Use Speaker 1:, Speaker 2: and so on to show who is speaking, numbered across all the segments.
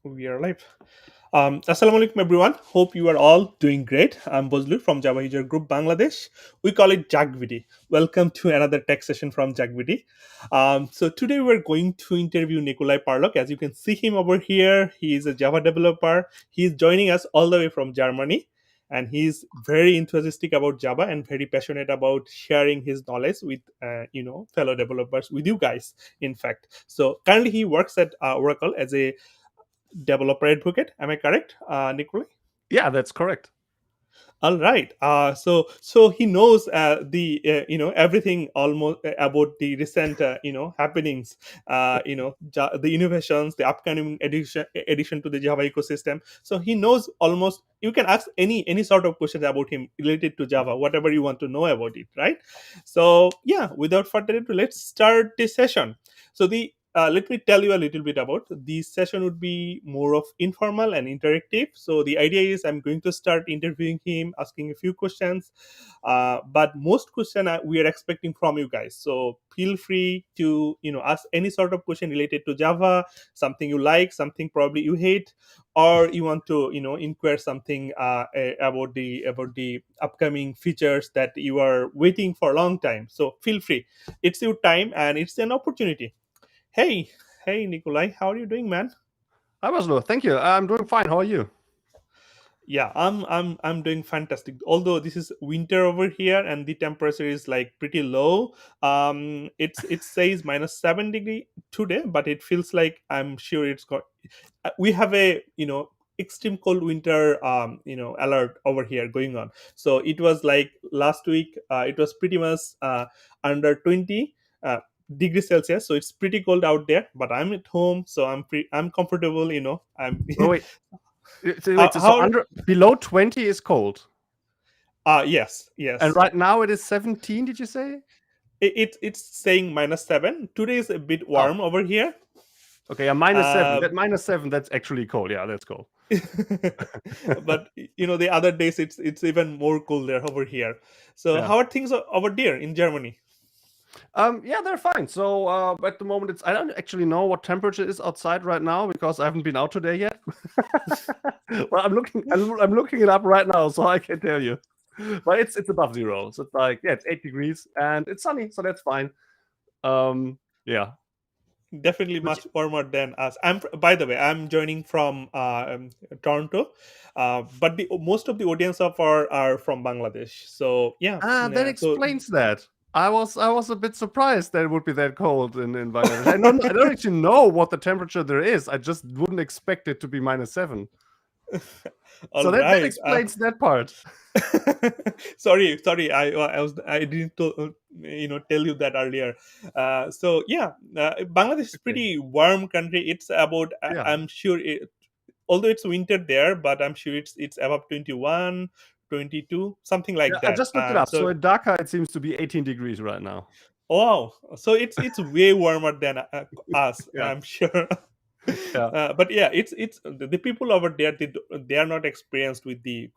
Speaker 1: We are live. Assalamu alaikum, everyone. Hope you are all doing great. I'm Bazlur from Java User Group Bangladesh. We call it JUGBD. Welcome to another tech session from JUGBD. So today we're going to interview Nicolai Parlog. As you can see him over here, he is a Java developer. He's joining us all the way from Germany, and he's very enthusiastic about Java and very passionate about sharing his knowledge with fellow developers, with you guys. In fact, so currently he works at Oracle as a developer advocate. Am I correct, Nikolai?
Speaker 2: Yeah, that's correct.
Speaker 1: All right. So he knows the everything almost about the recent happenings. The innovations, the upcoming addition to the Java ecosystem. So he knows almost. You can ask any sort of questions about him related to Java, whatever you want to know about it, right? So yeah, without further ado, let's start this session. So the let me tell you a little bit about this session. Would be more of informal and interactive. So the idea is I'm going to start interviewing him, asking a few questions, but most question we are expecting from you guys. So feel free to ask any sort of question related to Java, something you like, something probably you hate, or you want to inquire something about the upcoming features that you are waiting for a long time. So feel free. It's your time and it's an opportunity. Hey, hey, Nikolai, how are you doing, man?
Speaker 2: Hi, Baslo. Thank you. I'm doing fine. How are you?
Speaker 1: Yeah, I'm doing fantastic. Although this is winter over here and the temperature is like pretty low. It says -7 degree today, but it feels like I'm sure it's got. We have a extreme cold winter alert over here going on. So it was like last week. It was pretty much under 20. Degrees Celsius, so it's pretty cold out there. But I'm at home, so I'm comfortable. I'm
Speaker 2: Oh, wait.
Speaker 1: how,
Speaker 2: So
Speaker 1: how
Speaker 2: under below 20 is cold,
Speaker 1: yes,
Speaker 2: and
Speaker 1: yes.
Speaker 2: right now it is 17. Did you say?
Speaker 1: It's saying -7. Today is a bit
Speaker 2: Oh,
Speaker 1: warm over here.
Speaker 2: okay. Yeah, -7.
Speaker 1: Uh,
Speaker 2: That -7. That's actually cold. Yeah, that's cold.
Speaker 1: but the other days it's even more colder over here. So
Speaker 2: Yeah.
Speaker 1: how are things over there in Germany?
Speaker 2: Yeah, they're fine. So at the moment, I don't actually know what temperature is outside right now because I haven't been out today yet. Well, I'm looking it up right now, so I can tell you. But it's above zero, so it's like yeah, it's 8 degrees and it's sunny, so that's fine. Yeah.
Speaker 1: Definitely
Speaker 2: But
Speaker 1: much warmer than us. By the way, I'm joining from Toronto, but the most of the audience are from Bangladesh. So yeah,
Speaker 2: That
Speaker 1: so
Speaker 2: explains that. I was a bit surprised that it would be that cold in Bangladesh. I don't actually know what the temperature there is. I just wouldn't expect it to be -7.
Speaker 1: all
Speaker 2: So that
Speaker 1: right.
Speaker 2: explains that part.
Speaker 1: Sorry. I didn't tell you that earlier. So yeah, Bangladesh is
Speaker 2: Okay.
Speaker 1: pretty warm country. It's about
Speaker 2: Yeah.
Speaker 1: I'm sure although it's winter there, but I'm sure it's above 21, 22, something
Speaker 2: Yeah,
Speaker 1: like
Speaker 2: I
Speaker 1: that.
Speaker 2: just looked it up. So in Dhaka, it seems to be 18 degrees right now.
Speaker 1: Wow, so it's way warmer than us,
Speaker 2: Yeah.
Speaker 1: I'm sure.
Speaker 2: Yeah.
Speaker 1: But yeah, it's the people over there. They are not experienced with the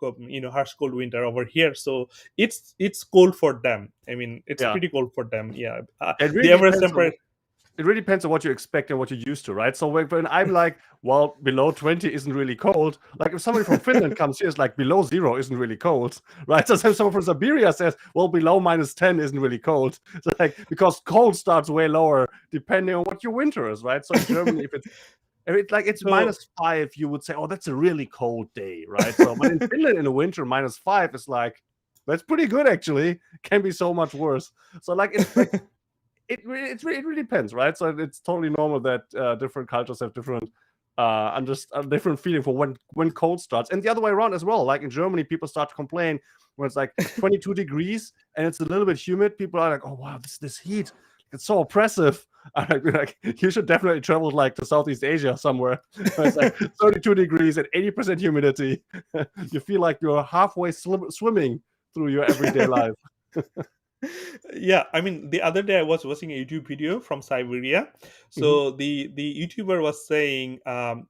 Speaker 1: harsh cold winter over here, so it's cold for them. I mean, it's
Speaker 2: Yeah.
Speaker 1: pretty cold for them. Yeah,
Speaker 2: It
Speaker 1: the
Speaker 2: really
Speaker 1: average
Speaker 2: depends on
Speaker 1: temperature.
Speaker 2: it really depends on what you expect and what you're used to, right? So when I'm like, well, below 20 isn't really cold. Like if somebody from Finland comes here, it's like below zero isn't really cold, right? So someone from Siberia says, well, below -10 isn't really cold. So like because cold starts way lower depending on what your winter is, right? So in Germany, if it's like it's
Speaker 1: So
Speaker 2: -5, you would say, oh, that's a really cold day, right? So but in Finland in the winter, -5 is like that's pretty good actually. Can be so much worse. So like it's like it really depends, right? So it's totally normal that different cultures have different different feeling for when cold starts, and the other way around as well. Like in Germany, people start to complain when it's like 22 degrees and it's a little bit humid. People are like, "Oh wow, this heat, it's so oppressive." Like, you should definitely travel like to Southeast Asia somewhere. It's like 32 degrees and 80% humidity. You feel like you're halfway swimming through your everyday life.
Speaker 1: yeah, I mean, the other day I was watching a YouTube video from Siberia.
Speaker 2: Mhm.
Speaker 1: So the YouTuber was saying,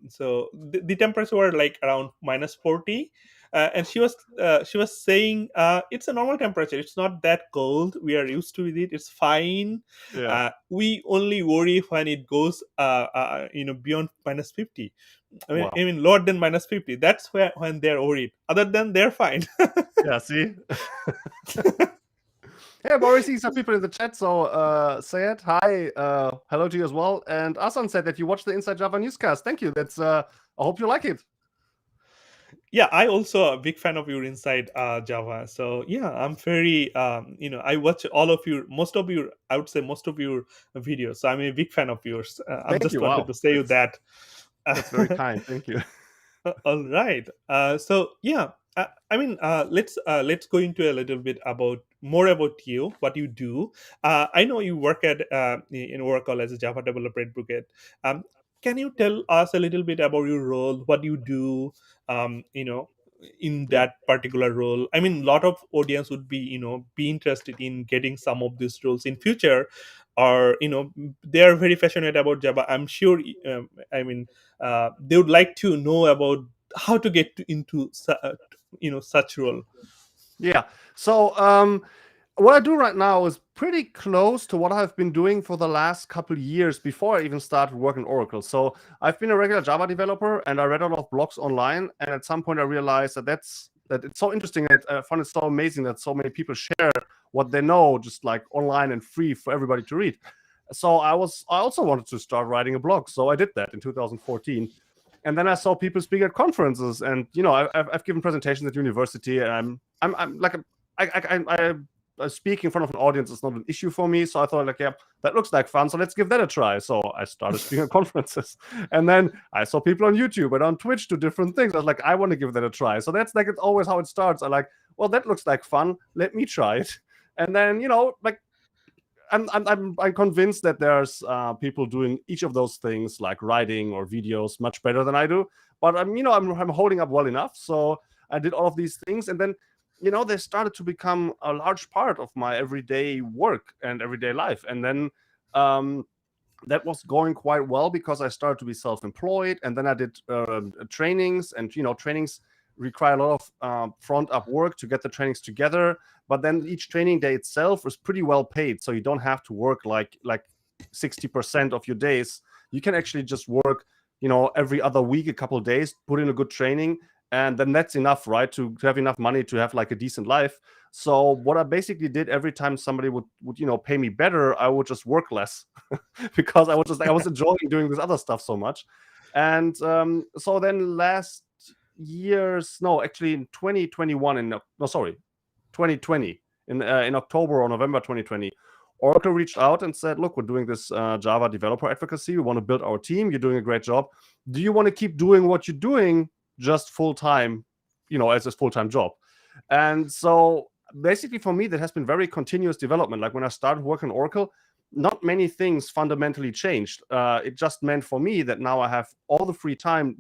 Speaker 1: so the temperature were like around -40. and she was saying it's a normal temperature. It's not that cold. We are used to it. It's fine.
Speaker 2: Yeah.
Speaker 1: We only worry when it goes beyond -50.
Speaker 2: Wow.
Speaker 1: I mean lower than -50. That's when they're worried. Other than they're fine.
Speaker 2: Yeah. See. Hey, I've already seen some people in the chat. So, Sayed, hi, hello to you as well. And Asan said that you watched the Inside Java newscast. Thank you. That's. I hope you like it.
Speaker 1: Yeah, I also a big fan of your Inside Java. So yeah, I'm very I watch all of your most of your I would say most of your videos. So I'm a big fan of yours. I'm
Speaker 2: Thank
Speaker 1: just
Speaker 2: you.
Speaker 1: wanted
Speaker 2: Wow.
Speaker 1: to say you that.
Speaker 2: That's very kind. Thank you.
Speaker 1: All right. So yeah, let's go into a little bit more about you, what you do. I know you work at in Oracle as a Java developer advocate. Can you tell us a little bit about your role, what you do? In
Speaker 2: Yeah.
Speaker 1: that particular role. I mean, a lot of audience would be interested in getting some of these roles in future, or they are very passionate about Java. I'm sure. I mean, they would like to know about how to get into such role.
Speaker 2: Yeah. So, what I do right now is pretty close to what I've been doing for the last couple of years before I even started working Oracle. So I've been a regular Java developer, and I read a lot of blogs online. And at some point, I realized that it's so interesting. That I found it so amazing that so many people share what they know, just like online and free for everybody to read. So I also wanted to start writing a blog. So I did that in 2014. And then I saw people speak at conferences, and I've given presentations at university, and I'm like I speak in front of an audience is not an issue for me. So I thought, like, yeah, that looks like fun. So let's give that a try. So I started speaking at conferences. And then I saw people on YouTube and on Twitch do different things. I was like, I want to give that a try. So that's like, it's always how it starts. I like, well, that looks like fun. Let me try it. And then, like, I'm convinced that there's people doing each of those things, like writing or videos, much better than I do. But I'm holding up well enough. So I did all of these things, and then they started to become a large part of my everyday work and everyday life. And then that was going quite well because I started to be self-employed, and then I did trainings, and trainings require a lot of front up work to get the trainings together. But then each training day itself is pretty well paid, so you don't have to work like 60% of your days. You can actually just work every other week, a couple of days, put in a good training, and then that's enough, right, to have enough money to have like a decent life. So what I basically did, every time somebody would pay me better, I would just work less because I was enjoying doing this other stuff so much. And so then in 2020, in October or November 2020, Oracle reached out and said, look, we're doing this Java developer advocacy. We want to build our team. You're doing a great job. Do you want to keep doing what you're doing just full-time, as a full-time job? And so basically for me, that has been very continuous development. Like when I started working on Oracle, not many things fundamentally changed. It just meant for me that now I have all the free time,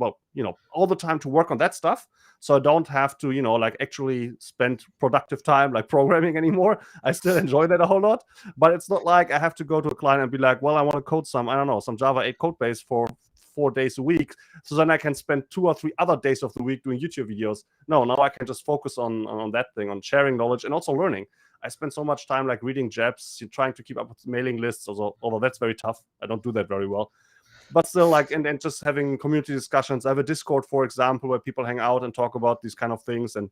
Speaker 2: all the time to work on that stuff. So I don't have to, like actually spend productive time like programming anymore. I still enjoy that a whole lot, but it's not like I have to go to a client and be like, well, I want to code some Java 8 code base for 4 days a week. So then I can spend 2 or 3 other days of the week doing YouTube videos. No, now I can just focus on that thing, on sharing knowledge and also learning. I spend so much time like reading JABs, trying to keep up with mailing lists, although that's very tough. I don't do that very well. But still, like, and just having community discussions. I have a Discord, for example, where people hang out and talk about these kind of things. And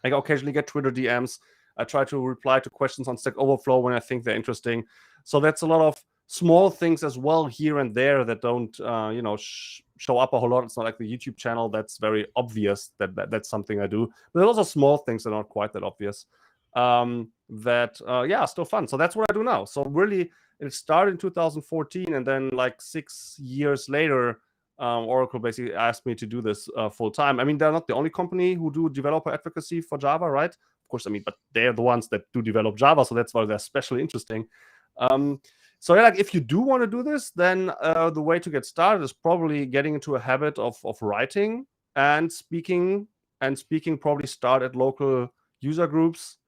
Speaker 2: I occasionally get Twitter DMs. I try to reply to questions on Stack Overflow when I think they're interesting. So that's a lot of small things as well here and there that don't, show up a whole lot. It's not like the YouTube channel that's very obvious that's something I do. But there's also small things that are not quite that obvious. Still fun. So that's what I do now. So really, it started in 2014, and then like 6 years later, Oracle basically asked me to do this full time. I mean, they're not the only company who do developer advocacy for Java, right? Of course, but they're the ones that do develop Java, so that's why they're especially interesting. So yeah, like if you do want to do this, then the way to get started is probably getting into a habit of writing and speaking. Probably start at local user groups,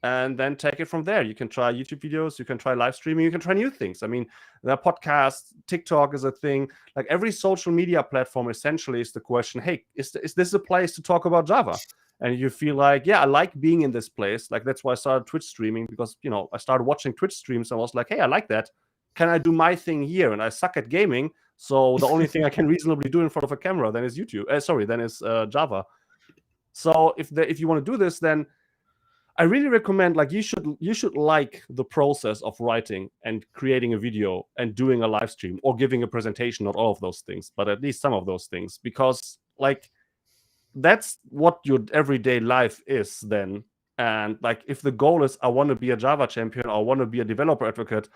Speaker 2: and then take it from there. You can try YouTube videos, you can try live streaming, you can try new things. I mean, there are podcasts, TikTok is a thing. Like every social media platform essentially is the question, hey, is this a place to talk about Java? and you feel like, yeah, I like being in this place. Like that's why I started Twitch streaming, because I started watching Twitch streams and I was like, hey, I like that. Can I do my thing here? And I suck at gaming, so the only thing I can reasonably do in front of a camera then is Java. So if you want to do this, then I really recommend, like, you should like the process of writing and creating a video and doing a live stream or giving a presentation. Not all of those things, but at least some of those things, because like that's what your everyday life is then. And like if the goal is I want to be a Java champion or I want to be a developer advocate,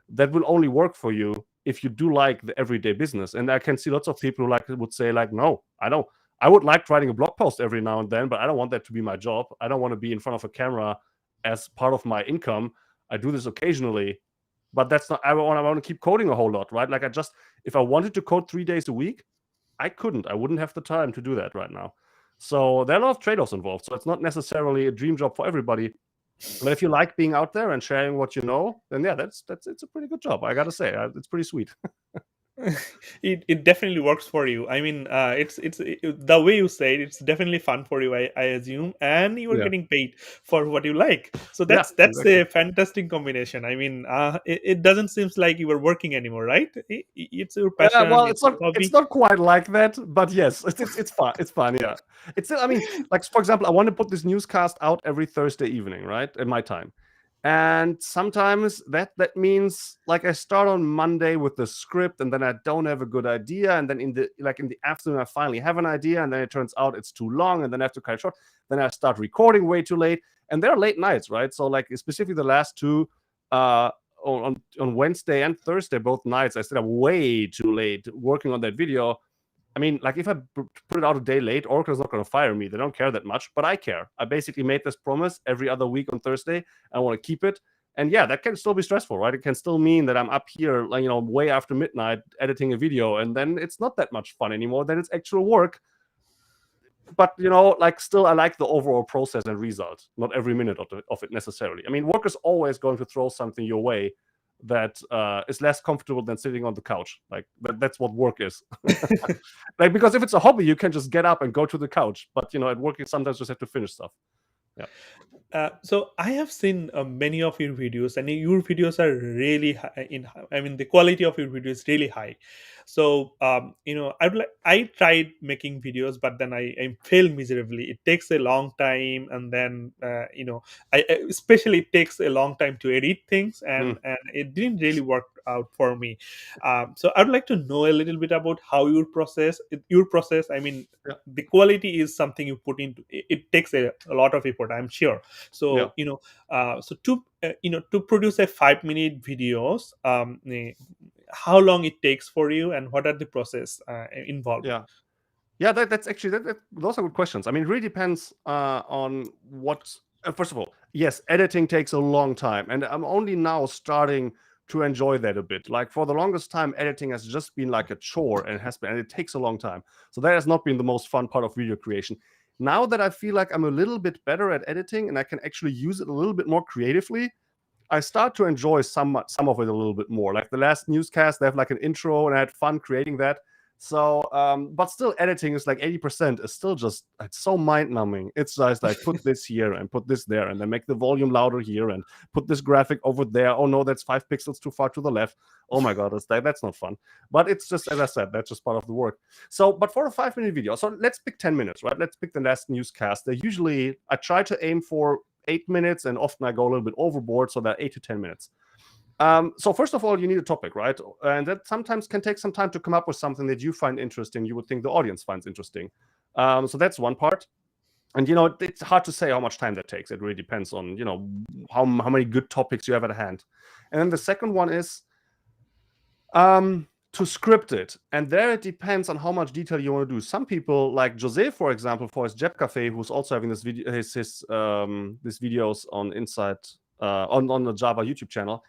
Speaker 2: that will only work for you if you do like the everyday business. And I can see lots of people who would say like, no, I don't. I would like writing a blog post every now and then, but I don't want that to be my job. I don't want to be in front of a camera as part of my income. I do this occasionally, but that's not. I want to keep coding a whole lot, right? Like if I wanted to code 3 days a week, I couldn't. I wouldn't have the time to do that right now. So there are a lot of trade-offs involved. So it's not necessarily a dream job for everybody. But if you like being out there and sharing what you know, then yeah, it's a pretty good job. I gotta say, it's pretty sweet.
Speaker 1: It definitely works for you. I mean, the way you say it, it's definitely fun for you, I assume, and you are
Speaker 2: Yeah,
Speaker 1: getting paid for what you like. So
Speaker 2: yeah,
Speaker 1: that's
Speaker 2: exactly.
Speaker 1: a fantastic combination. I mean, it doesn't seem like you are working anymore, right? It's your passion,
Speaker 2: Well,
Speaker 1: it's
Speaker 2: it's
Speaker 1: your
Speaker 2: not
Speaker 1: hobby.
Speaker 2: quite like that, but yes, it's fun. It's fun. Yeah, it's. I mean, like for example, I want to put this newscast out every Thursday evening, right, at my time. And sometimes that means like I start on Monday with the script, and then I don't have a good idea, and then in the afternoon I finally have an idea, and then it turns out it's too long, and then I have to cut it short. Then I start recording way too late, and there are late nights, right? So like specifically the last two, on Wednesday and Thursday, both nights, I stayed up way too late working on that video. I mean, like if I put it out a day late, Oracle's not going to fire me. They don't care that much, but I care. I basically made this promise every other week on Thursday. I want to keep it. And yeah, that can still be stressful, right? It can still mean that I'm up here, like, way after midnight editing a video, and then it's not that much fun anymore. Then it's actual work. But like still, I like the overall process and result, not every minute of it necessarily. I mean, work is always going to throw something your way that is less comfortable than sitting on the couch. Like that's what work is. Like, because if it's a hobby, you can just get up and go to the couch. But at work, you sometimes just have to finish stuff. Yeah.
Speaker 1: So I have seen many of your videos, and your videos are really high I mean, the quality of your video is really high. So I tried making videos, but then I fail miserably. It takes a long time, and then especially it takes a long time to edit things, and
Speaker 2: Mm.
Speaker 1: it didn't really work out for me. So I'd like to know a little bit about how your process. I mean,
Speaker 2: Yeah.
Speaker 1: the quality is something you put into. It takes a lot of effort, I'm sure.
Speaker 2: Yeah.
Speaker 1: So so to produce a 5-minute videos, how long it takes for you, and what are the process involved?
Speaker 2: Yeah. Yeah, that's actually those are good questions. I mean, it really depends on what. First of all, yes, editing takes a long time, and I'm only now starting to enjoy that a bit. Like for the longest time, editing has just been like a chore, and it takes a long time. So that has not been the most fun part of video creation. Now that I feel like I'm a little bit better at editing and I can actually use it a little bit more creatively, I start to enjoy some of it a little bit more. Like the last newscast, they have like an intro, and I had fun creating that. So, but still, editing is like 80%. Is still just, it's so mind numbing. It's just like put this here and put this there, and then make the volume louder here and put this graphic over there. Oh no, that's 5 pixels too far to the left. Oh my god, that's not fun. But it's just, as I said, that's just part of the work. So, but for a 5-minute video, so let's pick 10 minutes, right? Let's pick the last newscast. I try to aim for 8 minutes, and often I go a little bit overboard, so that 8 to 10 minutes. So first of all, you need a topic, right? And that sometimes can take some time to come up with something that you find interesting, you would think the audience finds interesting. So that's one part. And it's hard to say how much time that takes. It really depends on how many good topics you have at hand. And then the second one is to script it, and there it depends on how much detail you want to do. Some people, like Jose, for example, for his Jeb Cafe, who's also having this video, his videos on on the Java YouTube channel.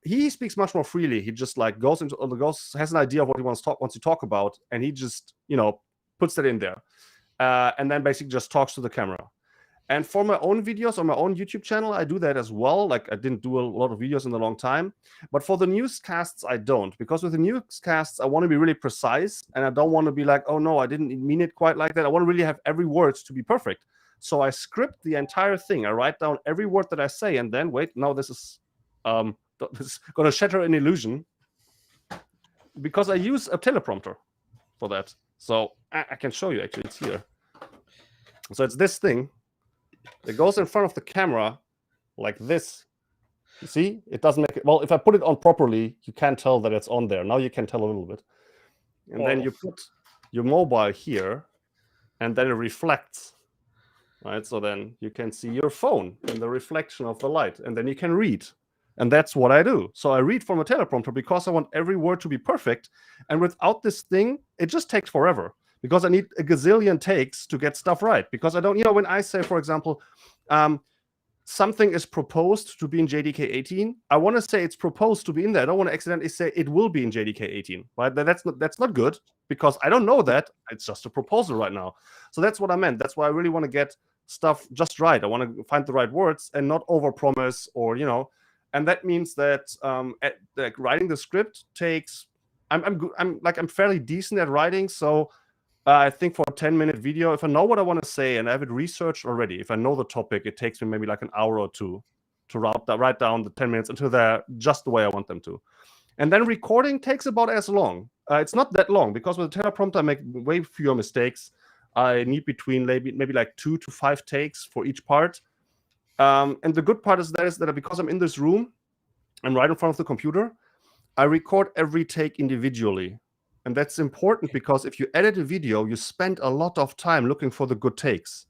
Speaker 2: He speaks much more freely. He just like has an idea of what he wants to talk about, and he just puts that in there, and then basically just talks to the camera. And for my own videos on my own YouTube channel, I do that as well. Like I didn't do a lot of videos in a long time, but for the newscasts, I don't, because with the newscasts, I want to be really precise, and I don't want to be like, oh no, I didn't mean it quite like that. I want to really have every word to be perfect. So I script the entire thing. I write down every word that I say, and then wait, no, this is going to shatter an illusion, because I use a teleprompter for that. So I can show you, actually, it's here. So it's this thing that goes in front of the camera like this. You see, it doesn't make it. Well, if I put it on properly, you can't tell that it's on there. Now you can tell a little bit. And then you put your mobile here, and then it reflects, right? So then you can see your phone in the reflection of the light, and then you can read. And that's what I do. So I read from a teleprompter because I want every word to be perfect. And without this thing, it just takes forever, because I need a gazillion takes to get stuff right. Because I don't, when I say, for example, something is proposed to be in JDK 18, I want to say it's proposed to be in there. I don't want to accidentally say it will be in JDK 18, right? That's not good, because I don't know that. It's just a proposal right now. So that's what I meant. That's why I really want to get stuff just right. I want to find the right words and not overpromise, or and that means that writing the script takes. I'm fairly decent at writing, so I think for a 10-minute video, if I know what I want to say and I have it researched already, if I know the topic, it takes me maybe like an hour or two to write down the 10 minutes until they're just the way I want them to. And then recording takes about as long. It's not that long, because with the teleprompter I make way fewer mistakes. I need between maybe like 2 to 5 takes for each part. And the good part is that because I'm in this room, I'm right in front of the computer, I record every take individually. And that's important, because if you edit a video, you spend a lot of time looking for the good takes.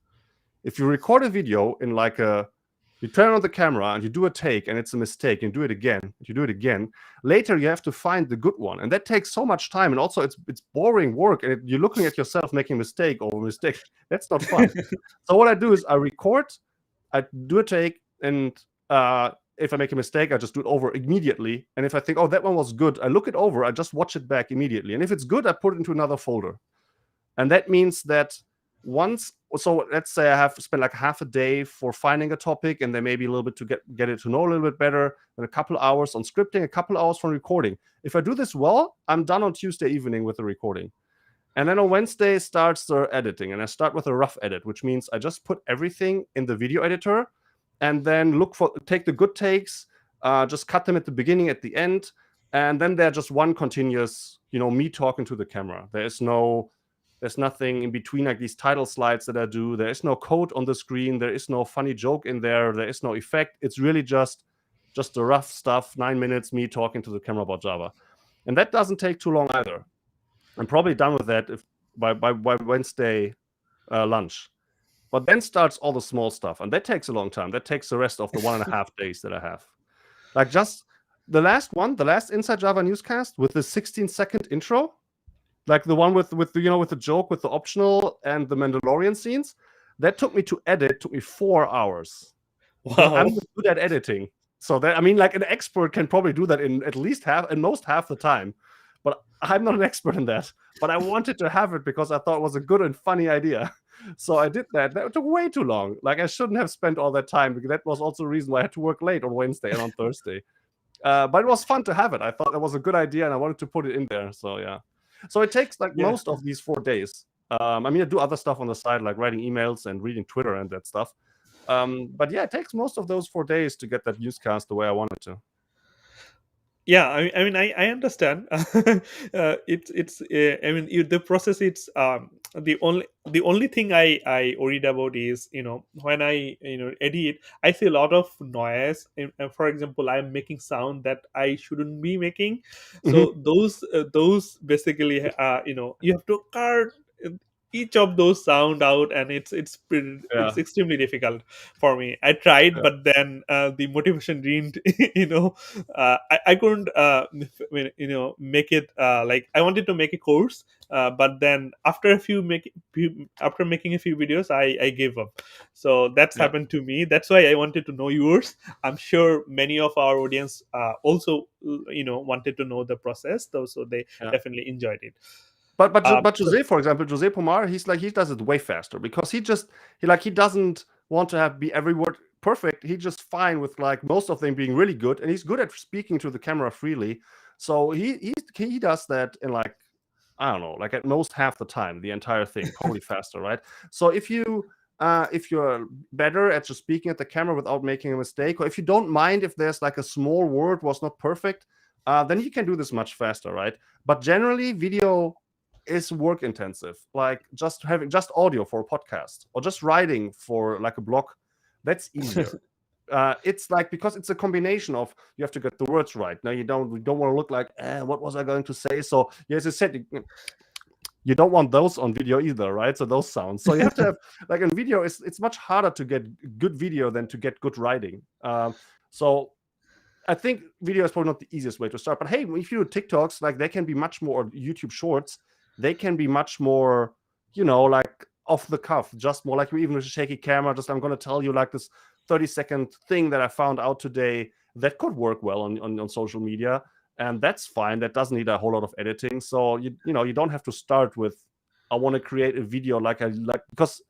Speaker 2: If you record a video in you turn on the camera and you do a take and it's a mistake, and you do it again, later you have to find the good one. And that takes so much time. And also it's boring work, and you're looking at yourself making mistake over mistake. That's not fun. So what I do is I record, I do a take, and if I make a mistake, I just do it over immediately. And if I think, oh, that one was good, I look it over, I just watch it back immediately. And if it's good, I put it into another folder. And that means that so let's say I have spent like half a day for finding a topic, and then maybe a little bit to get it to know a little bit better, and a couple hours on scripting, a couple hours for recording. If I do this well, I'm done on Tuesday evening with the recording. And then on Wednesday starts the editing, and I start with a rough edit, which means I just put everything in the video editor, and then take the good takes, just cut them at the beginning, at the end, and then they're just one continuous, me talking to the camera. There's nothing in between, like these title slides that I do. There is no code on the screen. There is no funny joke in there. There is no effect. It's really just the rough stuff, 9 minutes, me talking to the camera about Java. And that doesn't take too long either. I'm probably done with that by Wednesday lunch. But then starts all the small stuff, and that takes a long time. That takes the rest of the 1.5 days that I have. Like just the last Inside Java newscast with the 16-second intro, like the one with the joke, with the optional and the Mandalorian scenes, that took me 4 hours.
Speaker 1: Wow.
Speaker 2: I'm good at editing, so that like an expert can probably do that in at least half the time. But I'm not an expert in that. But I wanted to have it because I thought it was a good and funny idea. So I did that. That took way too long. Like, I shouldn't have spent all that time, because that was also the reason why I had to work late on Wednesday and on Thursday. But it was fun to have it. I thought that was a good idea, and I wanted to put it in there. So yeah. So it takes most of these 4 days. I do other stuff on the side, like writing emails and reading Twitter and that stuff. But yeah, it takes most of those 4 days to get that newscast the way I wanted to.
Speaker 1: Yeah, I understand. The process. It's the only thing I worried about is, when I edit, I see a lot of noise. For example, I'm making sound that I shouldn't be making. So those basically, you have to cut each of those sound out, and it's extremely difficult for me. I tried, but then the motivation didn't. I couldn't make it. Like, I wanted to make a course, but then after making a few videos, I gave up. So that's happened to me. That's why I wanted to know yours. I'm sure many of our audience also wanted to know the process, though, so they definitely enjoyed it.
Speaker 2: But Jose, for example, Jose Pomar, he does it way faster, because he doesn't want to be every word perfect. He's just fine with like most of them being really good, and he's good at speaking to the camera freely. So he does that in like, I don't know, like at most half the time, the entire thing, probably faster, right? So if you if you're better at just speaking at the camera without making a mistake, or if you don't mind if there's like a small word was not perfect, then you can do this much faster, right? But generally, video is work intensive. Like just having just audio for a podcast or just writing for like a blog, that's easier. It's like, because it's a combination of, you have to get the words right. Now you don't want to look like, what was I going to say? So as I said, you don't want those on video either, right? So those sounds. So you have to have, like, in video, it's much harder to get good video than to get good writing. So I think video is probably not the easiest way to start. But hey, if you do TikToks, like, they can be much more, or YouTube Shorts, they can be much more, like off the cuff, just more like, even with a shaky camera, just, I'm going to tell you like this 30-second thing that I found out today that could work well on social media. And that's fine. That doesn't need a whole lot of editing. So you don't have to start with, I want to create a video because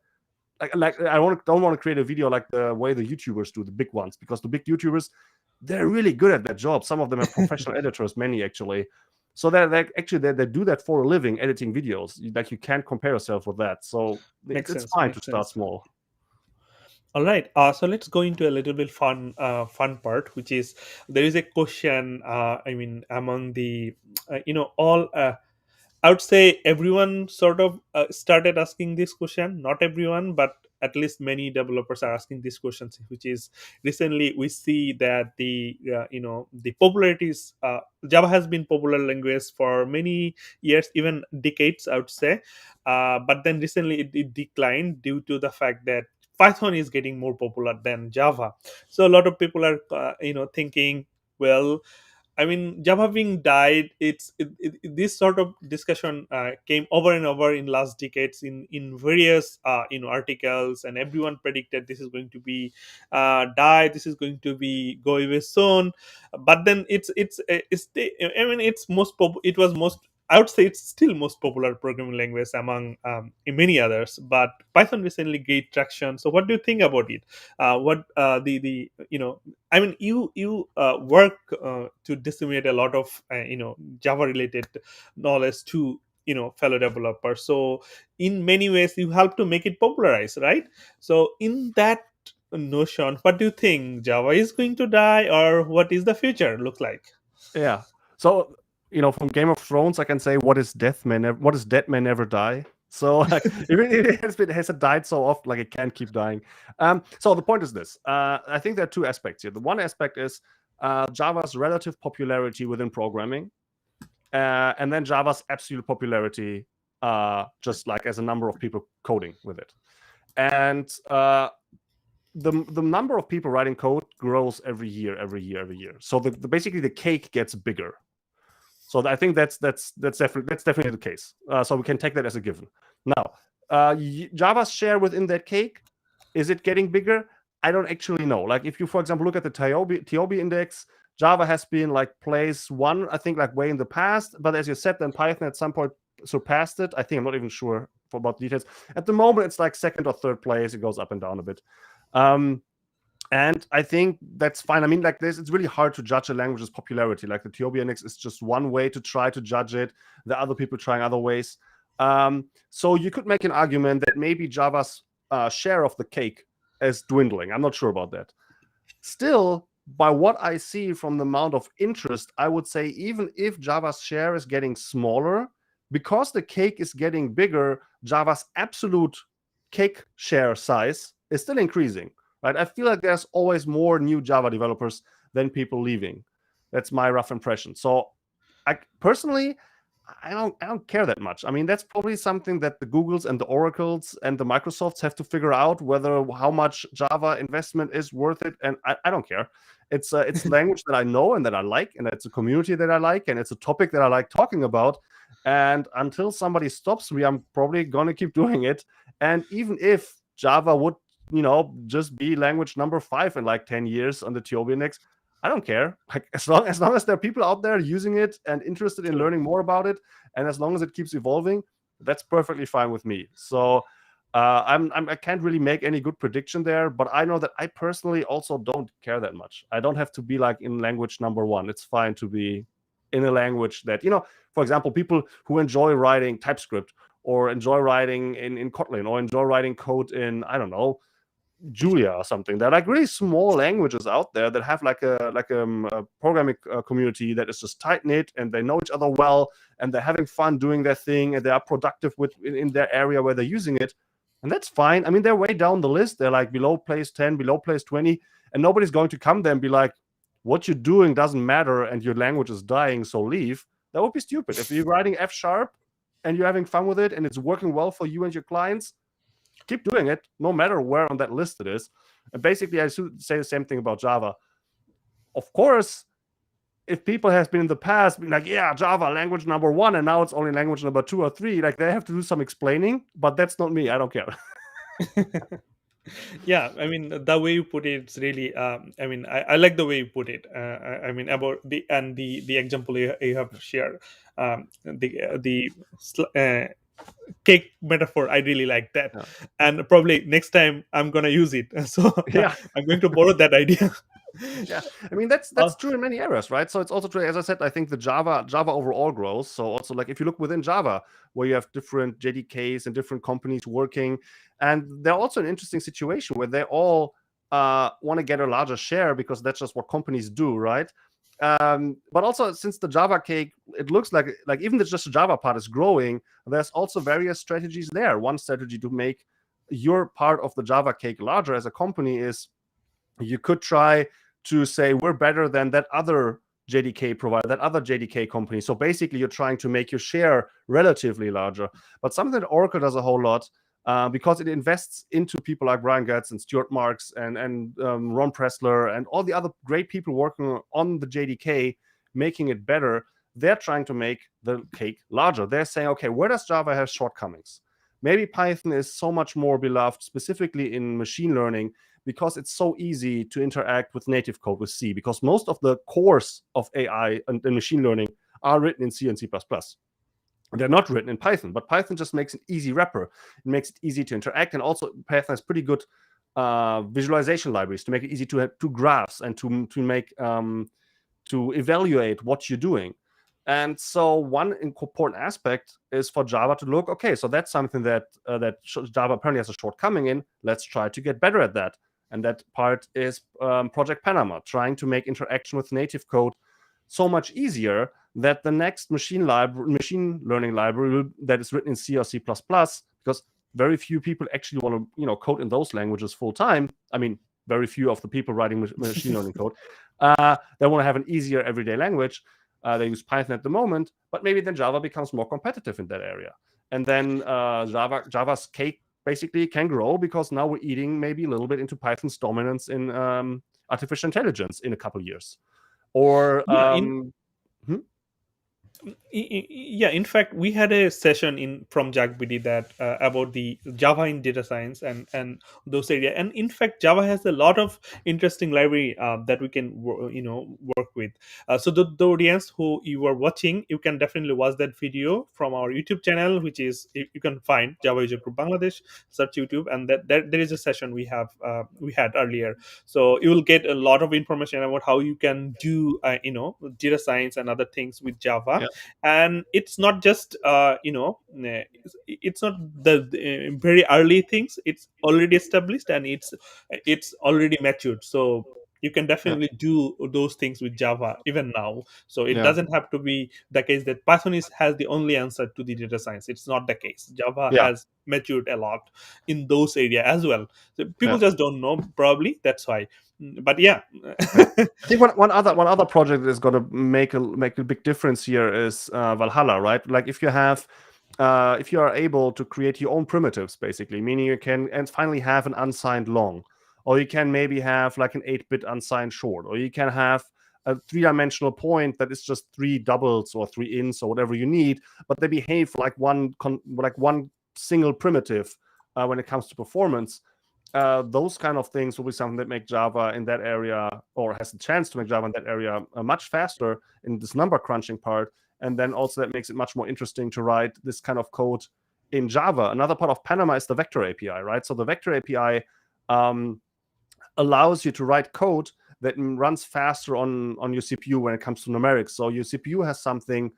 Speaker 2: I don't want to create a video like the way the YouTubers do, the big ones, because the big YouTubers, they're really good at their job. Some of them are professional editors, many actually. So they do that for a living, editing videos. Like, you can't compare yourself with that. So it's fine to start small.
Speaker 1: All right. So let's go into a little bit fun part, which is, there is a question. Among the, all. I would say everyone sort of started asking this question. Not everyone, but at least many developers are asking these questions. Which is, recently we see that the popularities. Java has been popular language for many years, even decades, I would say. But then recently it declined due to the fact that Python is getting more popular than Java. So a lot of people are thinking, well, Java being died. This sort of discussion came over and over in last decades in various articles, and everyone predicted this is going to be die. This is going to be go away soon. But then it was most. I would say it's still most popular programming language among many others. But Python recently gained traction. So what do you think about it? What the you work to disseminate a lot of Java related knowledge to fellow developers. So in many ways you help to make it popularized, right? So in that notion, what do you think? Java is going to die, or what is the future look like?
Speaker 2: Yeah. So from Game of Thrones, I can say, what is dead man never die? So like, it hasn't died so often, like, it can't keep dying. So the point is this. I think there are two aspects here. The one aspect is Java's relative popularity within programming, and then Java's absolute popularity, just like as a number of people coding with it. And the number of people writing code grows every year. So basically the cake gets bigger. So I think that's definitely the case. So we can take that as a given. Now, Java's share within that cake, is it getting bigger? I don't actually know. Like, if you, for example, look at the TOB index, Java has been like place 1, I think, like way in the past. But as you said, then Python at some point surpassed it. I think, I'm not even sure about details. At the moment, it's like 2nd or 3rd place. It goes up and down a bit. And I think that's fine. Like, it's really hard to judge a language's popularity. Like, the TOB index is just one way to try to judge it. There are other people trying other ways. So you could make an argument that maybe Java's share of the cake is dwindling. I'm not sure about that. Still, by what I see from the amount of interest, I would say, even if Java's share is getting smaller, because the cake is getting bigger, Java's absolute cake share size is still increasing. Right? I feel like there's always more new Java developers than people leaving. That's my rough impression. So, I don't care that much. That's probably something that the Googles and the Oracles and the Microsofts have to figure out, how much Java investment is worth it. And I don't care. It's a language that I know and that I like, and it's a community that I like, and it's a topic that I like talking about. And until somebody stops me, I'm probably going to keep doing it. And even if Java would just be language number 5 in like 10 years on the TOB index, I don't care. Like, as long as there are people out there using it and interested in learning more about it, and as long as it keeps evolving, that's perfectly fine with me. So I can't really make any good prediction there, but I know that I personally also don't care that much. I don't have to be like in language number 1. It's fine to be in a language that, for example, people who enjoy writing TypeScript or enjoy writing in Kotlin, or enjoy writing code in, I don't know, Julia or something. There are like really small languages out there that have like a programming community that is just tight knit, and they know each other well, and they're having fun doing their thing, and they are productive in their area where they're using it, and that's fine. I mean, they're way down the list. They're like below place 10, below place 20, and nobody's going to come there and be like, "What you're doing doesn't matter, and your language is dying, so leave." That would be stupid. If you're writing F# and you're having fun with it, and it's working well for you and your clients, keep doing it, no matter where on that list it is. And basically, I should say the same thing about Java. Of course, if people have been in the past been like, yeah, Java language number 1, and now it's only language number 2 or 3, like they have to do some explaining, but that's not me. I don't care.
Speaker 1: Yeah, I mean, the way you put it, it's really I mean, I like the way you put it. I mean, about the example you have shared, the cake metaphor, I really like that.
Speaker 2: Yeah.
Speaker 1: And probably next time I'm gonna use it. So
Speaker 2: Yeah.
Speaker 1: I'm going to borrow that idea.
Speaker 2: Yeah, I mean that's true in many areas, right? So it's also true, as I said, I think the Java overall grows. So also, like, if you look within Java, where you have different JDKs and different companies working, and they're also an interesting situation where they all want to get a larger share, because that's just what companies do, right? But also, since the Java cake, it looks like even just the Java part is growing, there's also various strategies there. One strategy to make your part of the Java cake larger as a company is, you could try to say, we're better than that other JDK provider, that other JDK company. So basically, you're trying to make your share relatively larger. But something that Oracle does a whole lot, because it invests into people like Brian Getz and Stuart Marks and Ron Pressler and all the other great people working on the JDK, making it better. They're trying to make the cake larger. They're saying, okay, where does Java have shortcomings? Maybe Python is so much more beloved, specifically in machine learning, because it's so easy to interact with native code with C, because most of the cores of AI and machine learning are written in C and C++. They're not written in Python, but Python just makes an easy wrapper. It makes it easy to interact, and also Python has pretty good visualization libraries to make it easy to have 2 graphs and to make to evaluate what you're doing. And so one important aspect is for Java to look, okay, so that's something that Java apparently has a shortcoming in. Let's try to get better at that. And that part is Project Panama, trying to make interaction with native code so much easier that the next machine learning library that is written in C or C++, because very few people actually want to code in those languages full time. I mean, very few of the people writing machine learning code. They want to have an easier everyday language. They use Python at the moment, but maybe then Java becomes more competitive in that area. And then Java's cake basically can grow, because now we're eating maybe a little bit into Python's dominance in artificial intelligence in a couple of years. Or
Speaker 1: yeah, in fact, we had a session from JUGBD that about the Java in data science and those areas. And in fact, Java has a lot of interesting library that we can work with. So the audience who you are watching, you can definitely watch that video from our YouTube channel, which is, you can find Java User Group Bangladesh, search YouTube, and that there is a session we had earlier. So you will get a lot of information about how you can do data science and other things with Java.
Speaker 2: Yeah.
Speaker 1: And it's not just it's not the very early things. It's already established, and it's already matured. So you can definitely do those things with Java even now. So it doesn't have to be the case that Python has the only answer to the data science. It's not the case. Java has matured a lot in those areas as well. So people just don't know, probably. That's why. But yeah.
Speaker 2: I think one other project that is going to make a big difference here is Valhalla, right? Like, if you are able to create your own primitives, basically, meaning you can finally have an unsigned long, or you can maybe have like an 8-bit unsigned short, or you can have a 3-dimensional point that is just 3 doubles or 3 ints or whatever you need, but they behave like one single primitive when it comes to performance. Those kind of things will be something that make Java in that area, or has the chance to make Java in that area, much faster in this number crunching part. And then also that makes it much more interesting to write this kind of code in Java. Another part of Panama is the Vector API, right? So the Vector API allows you to write code that runs faster on your CPU when it comes to numerics. So your CPU has something,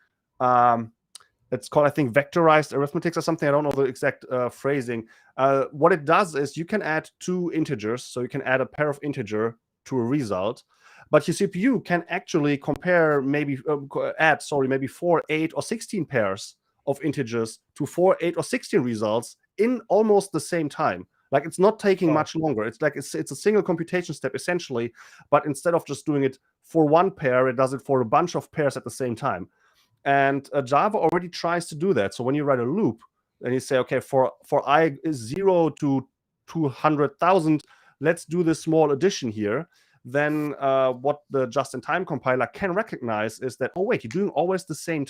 Speaker 2: It's called, I think, vectorized arithmetics or something. I don't know the exact phrasing. What it does is you can add two integers. So you can add a pair of integer to a result. But your CPU can actually compare maybe 4, 8, or 16 pairs of integers to 4, 8, or 16 results in almost the same time. Like, it's not taking much longer. It's like it's a single computation step essentially, but instead of just doing it for one pair, it does it for a bunch of pairs at the same time. And Java already tries to do that. So when you write a loop and you say, okay, for I is 0 to 200,000, let's do this small addition here. Then what the just-in-time compiler can recognize is that, oh wait, you're doing always the same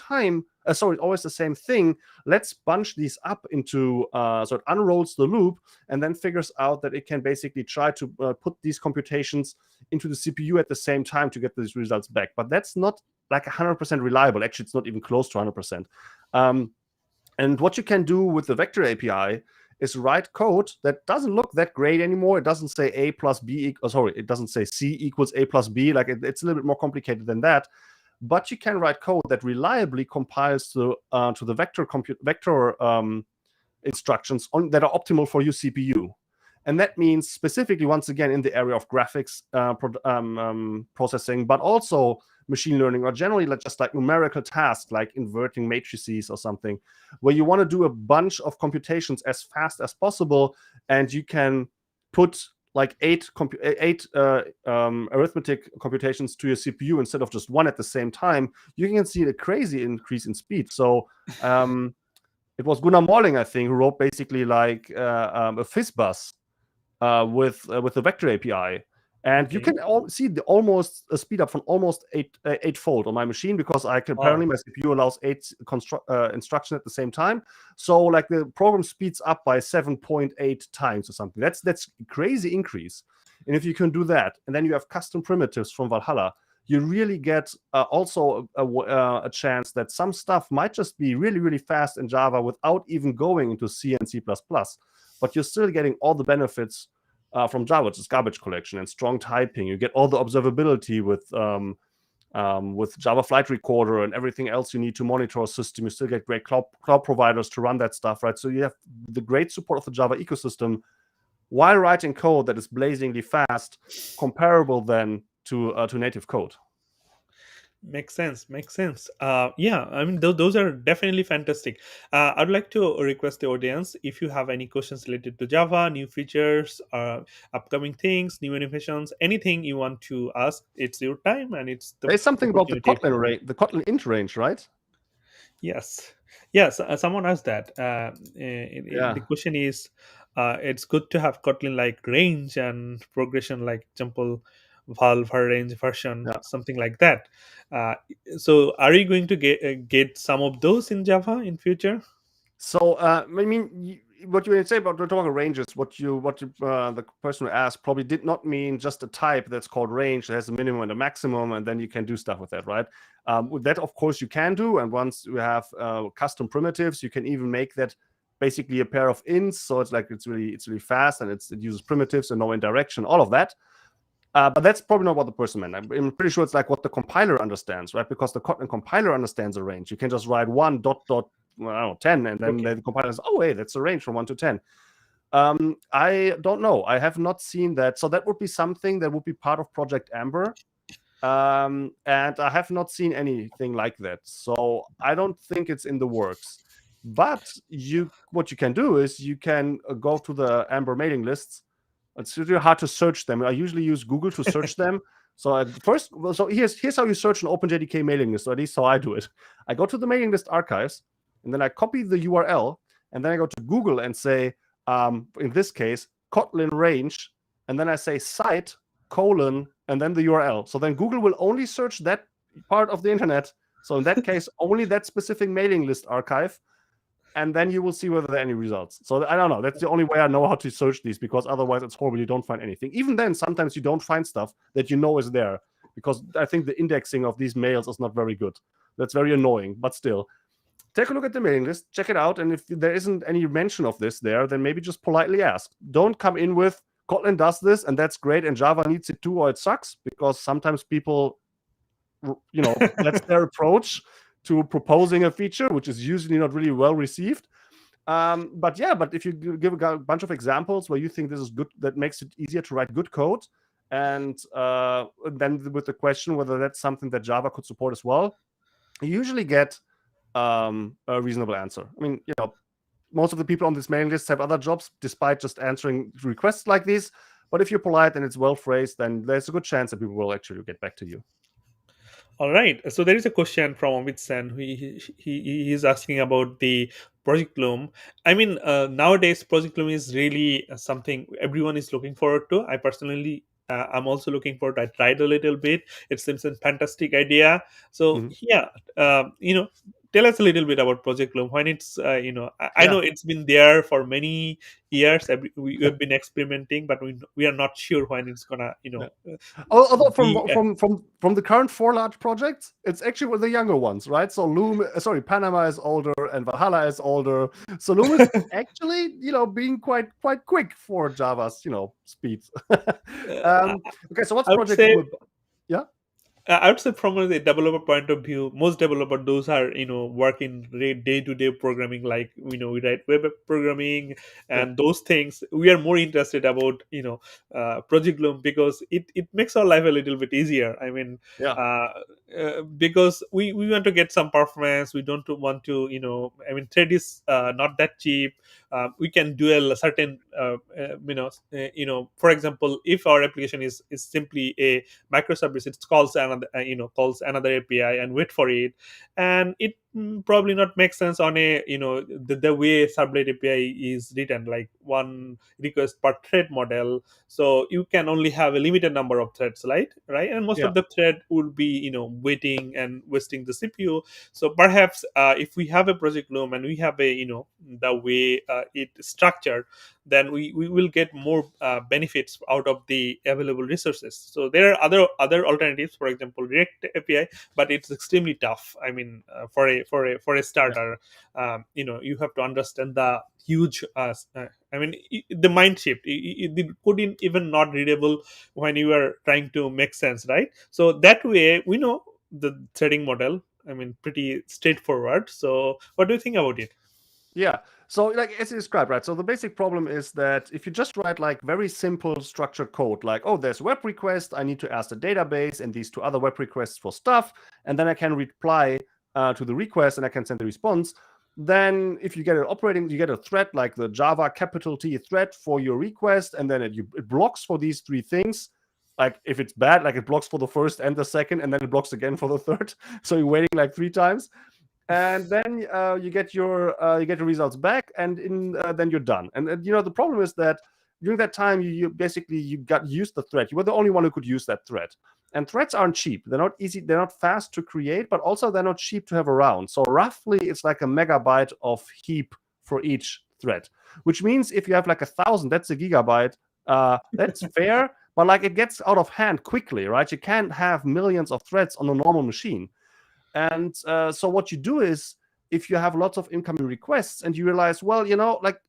Speaker 2: always the same thing. Let's bunch these up into, so it unrolls the loop and then figures out that it can basically try to put these computations into the CPU at the same time to get these results back. But that's not like 100% reliable. Actually, it's not even close to 100%. And what you can do with the vector API is write code that doesn't look that great anymore. It doesn't say A plus B, it doesn't say C equals A plus B. Like, it's a little bit more complicated than that. But you can write code that reliably compiles to the vector instructions that are optimal for your CPU. And that means specifically, once again, in the area of graphics processing, but also machine learning, or generally just like numerical tasks like inverting matrices or something, where you want to do a bunch of computations as fast as possible, and you can put like 8 arithmetic computations to your CPU instead of just one at the same time, you can see a crazy increase in speed. So it was Gunnar Morling, I think, who wrote basically like a FizzBuzz with the vector API. And you can see the almost speed up from almost eightfold on my machine, because apparently my CPU allows 8 instructions at the same time. So like the program speeds up by 7.8 times or something. That's a crazy increase. And if you can do that, and then you have custom primitives from Valhalla, you really get also a chance that some stuff might just be really, really fast in Java without even going into C and C++. But you're still getting all the benefits from Java, which is garbage collection and strong typing. You get all the observability with Java Flight Recorder and everything else you need to monitor a system. You still get great cloud providers to run that stuff, right? So you have the great support of the Java ecosystem while writing code that is blazingly fast, comparable then to native code.
Speaker 1: Makes sense. Yeah, I mean, those are definitely fantastic. I'd like to request the audience, if you have any questions related to Java, new features, upcoming things, new innovations, anything you want to ask, it's your time, and it's
Speaker 2: There's something about the Kotlin int range, right?
Speaker 1: Yes. Someone asked that. The question is, it's good to have Kotlin like range and progression, like example, val var range version, something like that. So are you going to get some of those in Java in future?
Speaker 2: So I mean, what you say about talking ranges, what the person who asked probably did not mean just a type that's called range that has a minimum and a maximum, and then you can do stuff with that, right? With that, of course, you can do. And once you have custom primitives, you can even make that basically a pair of ints. So it's really fast, and it uses primitives and no indirection, all of that. But that's probably not what the person meant. I'm pretty sure it's like what the compiler understands, right? Because the Kotlin compiler understands a range. You can just write 1 dot 10, and then the compiler says, oh, hey, that's a range from 1 to 10. I don't know. I have not seen that. So that would be something that would be part of Project Amber. And I have not seen anything like that. So I don't think it's in the works. But what you can do is you can go to the Amber mailing lists. It's really hard to search them. I usually use Google to search them. So here's how you search an Open Jdk mailing list, or at least how I do it. I go to the mailing list archives, and then I copy the URL, and then I go to Google and say, in this case, Kotlin range, and then I say site, and then the URL. So then Google will only search that part of the internet. So in that case, only that specific mailing list archive, and then you will see whether there are any results. So I don't know. That's the only way I know how to search these, because otherwise it's horrible. You don't find anything. Even then, sometimes you don't find stuff that you know is there, because I think the indexing of these mails is not very good. That's very annoying, but still. Take a look at the mailing list, check it out, and if there isn't any mention of this there, then maybe just politely ask. Don't come in with, Kotlin does this, and that's great, and Java needs it too, or it sucks, because sometimes people, that's their approach. to proposing a feature, which is usually not really well received. But if you give a bunch of examples where you think this is good, that makes it easier to write good code, and then with the question whether that's something that Java could support as well, you usually get a reasonable answer. I mean, most of the people on this mailing list have other jobs despite just answering requests like these. But if you're polite and it's well phrased, then there's a good chance that people will actually get back to you.
Speaker 1: All right. So there is a question from Amit Sen. He is asking about the Project Loom. I mean, nowadays Project Loom is really something everyone is looking forward to. I personally, I'm also looking forward. I tried a little bit. It seems a fantastic idea. So yeah, tell us a little bit about Project Loom. When it's, I know it's been there for many years. We have been experimenting, but we are not sure when it's gonna,
Speaker 2: Although from the current 4 large projects, it's actually one of the younger ones, right? So Panama is older and Valhalla is older. So Loom is actually, being quite quick for Java's, speed. Okay, so what's Project Loom? Yeah.
Speaker 1: I would say from the developer point of view, most developers, those are working day-to-day programming, like we write web programming and those things. We are more interested about Project Loom because it makes our life a little bit easier. I mean, because we want to get some performance. We don't want to thread is not that cheap. We can do a certain for example, if our application is simply a microservice, it calls another API and wait for it, and it probably not make sense on a the way servlet API is written, like one request per thread model. So you can only have a limited number of threads, right? And most of the thread would be waiting and wasting the CPU. So perhaps if we have a Project Loom and we have a the way it's structured, then we will get more benefits out of the available resources. So there are other alternatives, for example React API, but it's extremely tough. I mean, for a starter, you have to understand the huge the mind shift. The code is even not readable when you are trying to make sense, right? So that way we know the threading model, I mean, pretty straightforward. So what do you think about it?
Speaker 2: Yeah. So like as you described, right? So the basic problem is that if you just write like very simple structured code, like, oh, there's a web request, I need to ask the database and these 2 other web requests for stuff, and then I can reply to the request and I can send the response. Then if you get you get a thread like the Java capital T thread for your request, and then it blocks for these 3 things. Like if it's bad, like it blocks for the first and the second, and then it blocks again for the third. So you're waiting like 3 times. And then you get your results back, and then you're done. And the problem is that during that time you got used the thread. You were the only one who could use that thread. And threads aren't cheap. They're not easy. They're not fast to create, but also they're not cheap to have around. So roughly it's like a megabyte of heap for each thread, which means if you have like 1,000, that's a gigabyte. That's fair, but like it gets out of hand quickly, right? You can't have millions of threads on a normal machine. And so what you do is, if you have lots of incoming requests and you realize, well, like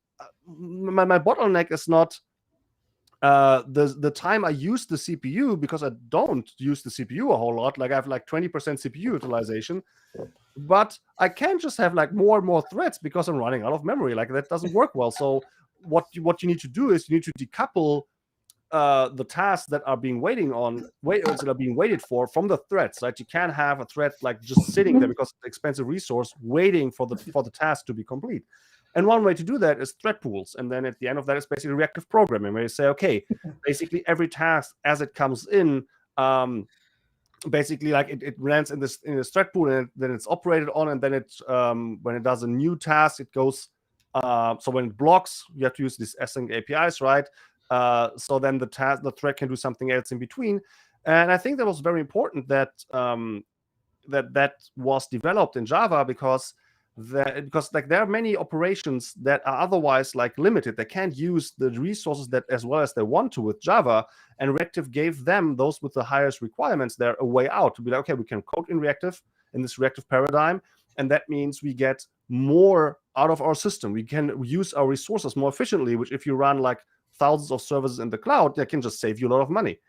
Speaker 2: my bottleneck is not the time I use the CPU, because I don't use the CPU a whole lot. Like I have like 20% CPU utilization, but I can't just have like more and more threads because I'm running out of memory. Like that doesn't work well. So what you need to do is you need to decouple the tasks that are being waited for from the threads, right? You can't have a thread like just sitting there because it's an expensive resource waiting for the task to be complete. And one way to do that is thread pools. And then at the end of that is basically reactive programming, where you say, okay, basically every task as it comes in, basically like it lands in this thread pool, and then it's operated on, and then when it does a new task, it goes. So when it blocks, you have to use these async APIs, right? So then the thread can do something else in between. And I think that was very important that that was developed in Java, because like there are many operations that are otherwise like limited. They can't use the resources that as well as they want to with Java, and Reactive gave them, those with the highest requirements, there a way out to be like, okay, we can code in Reactive, in this reactive paradigm, and that means we get more out of our system. We can use our resources more efficiently, which if you run like thousands of services in the cloud, that can just save you a lot of money.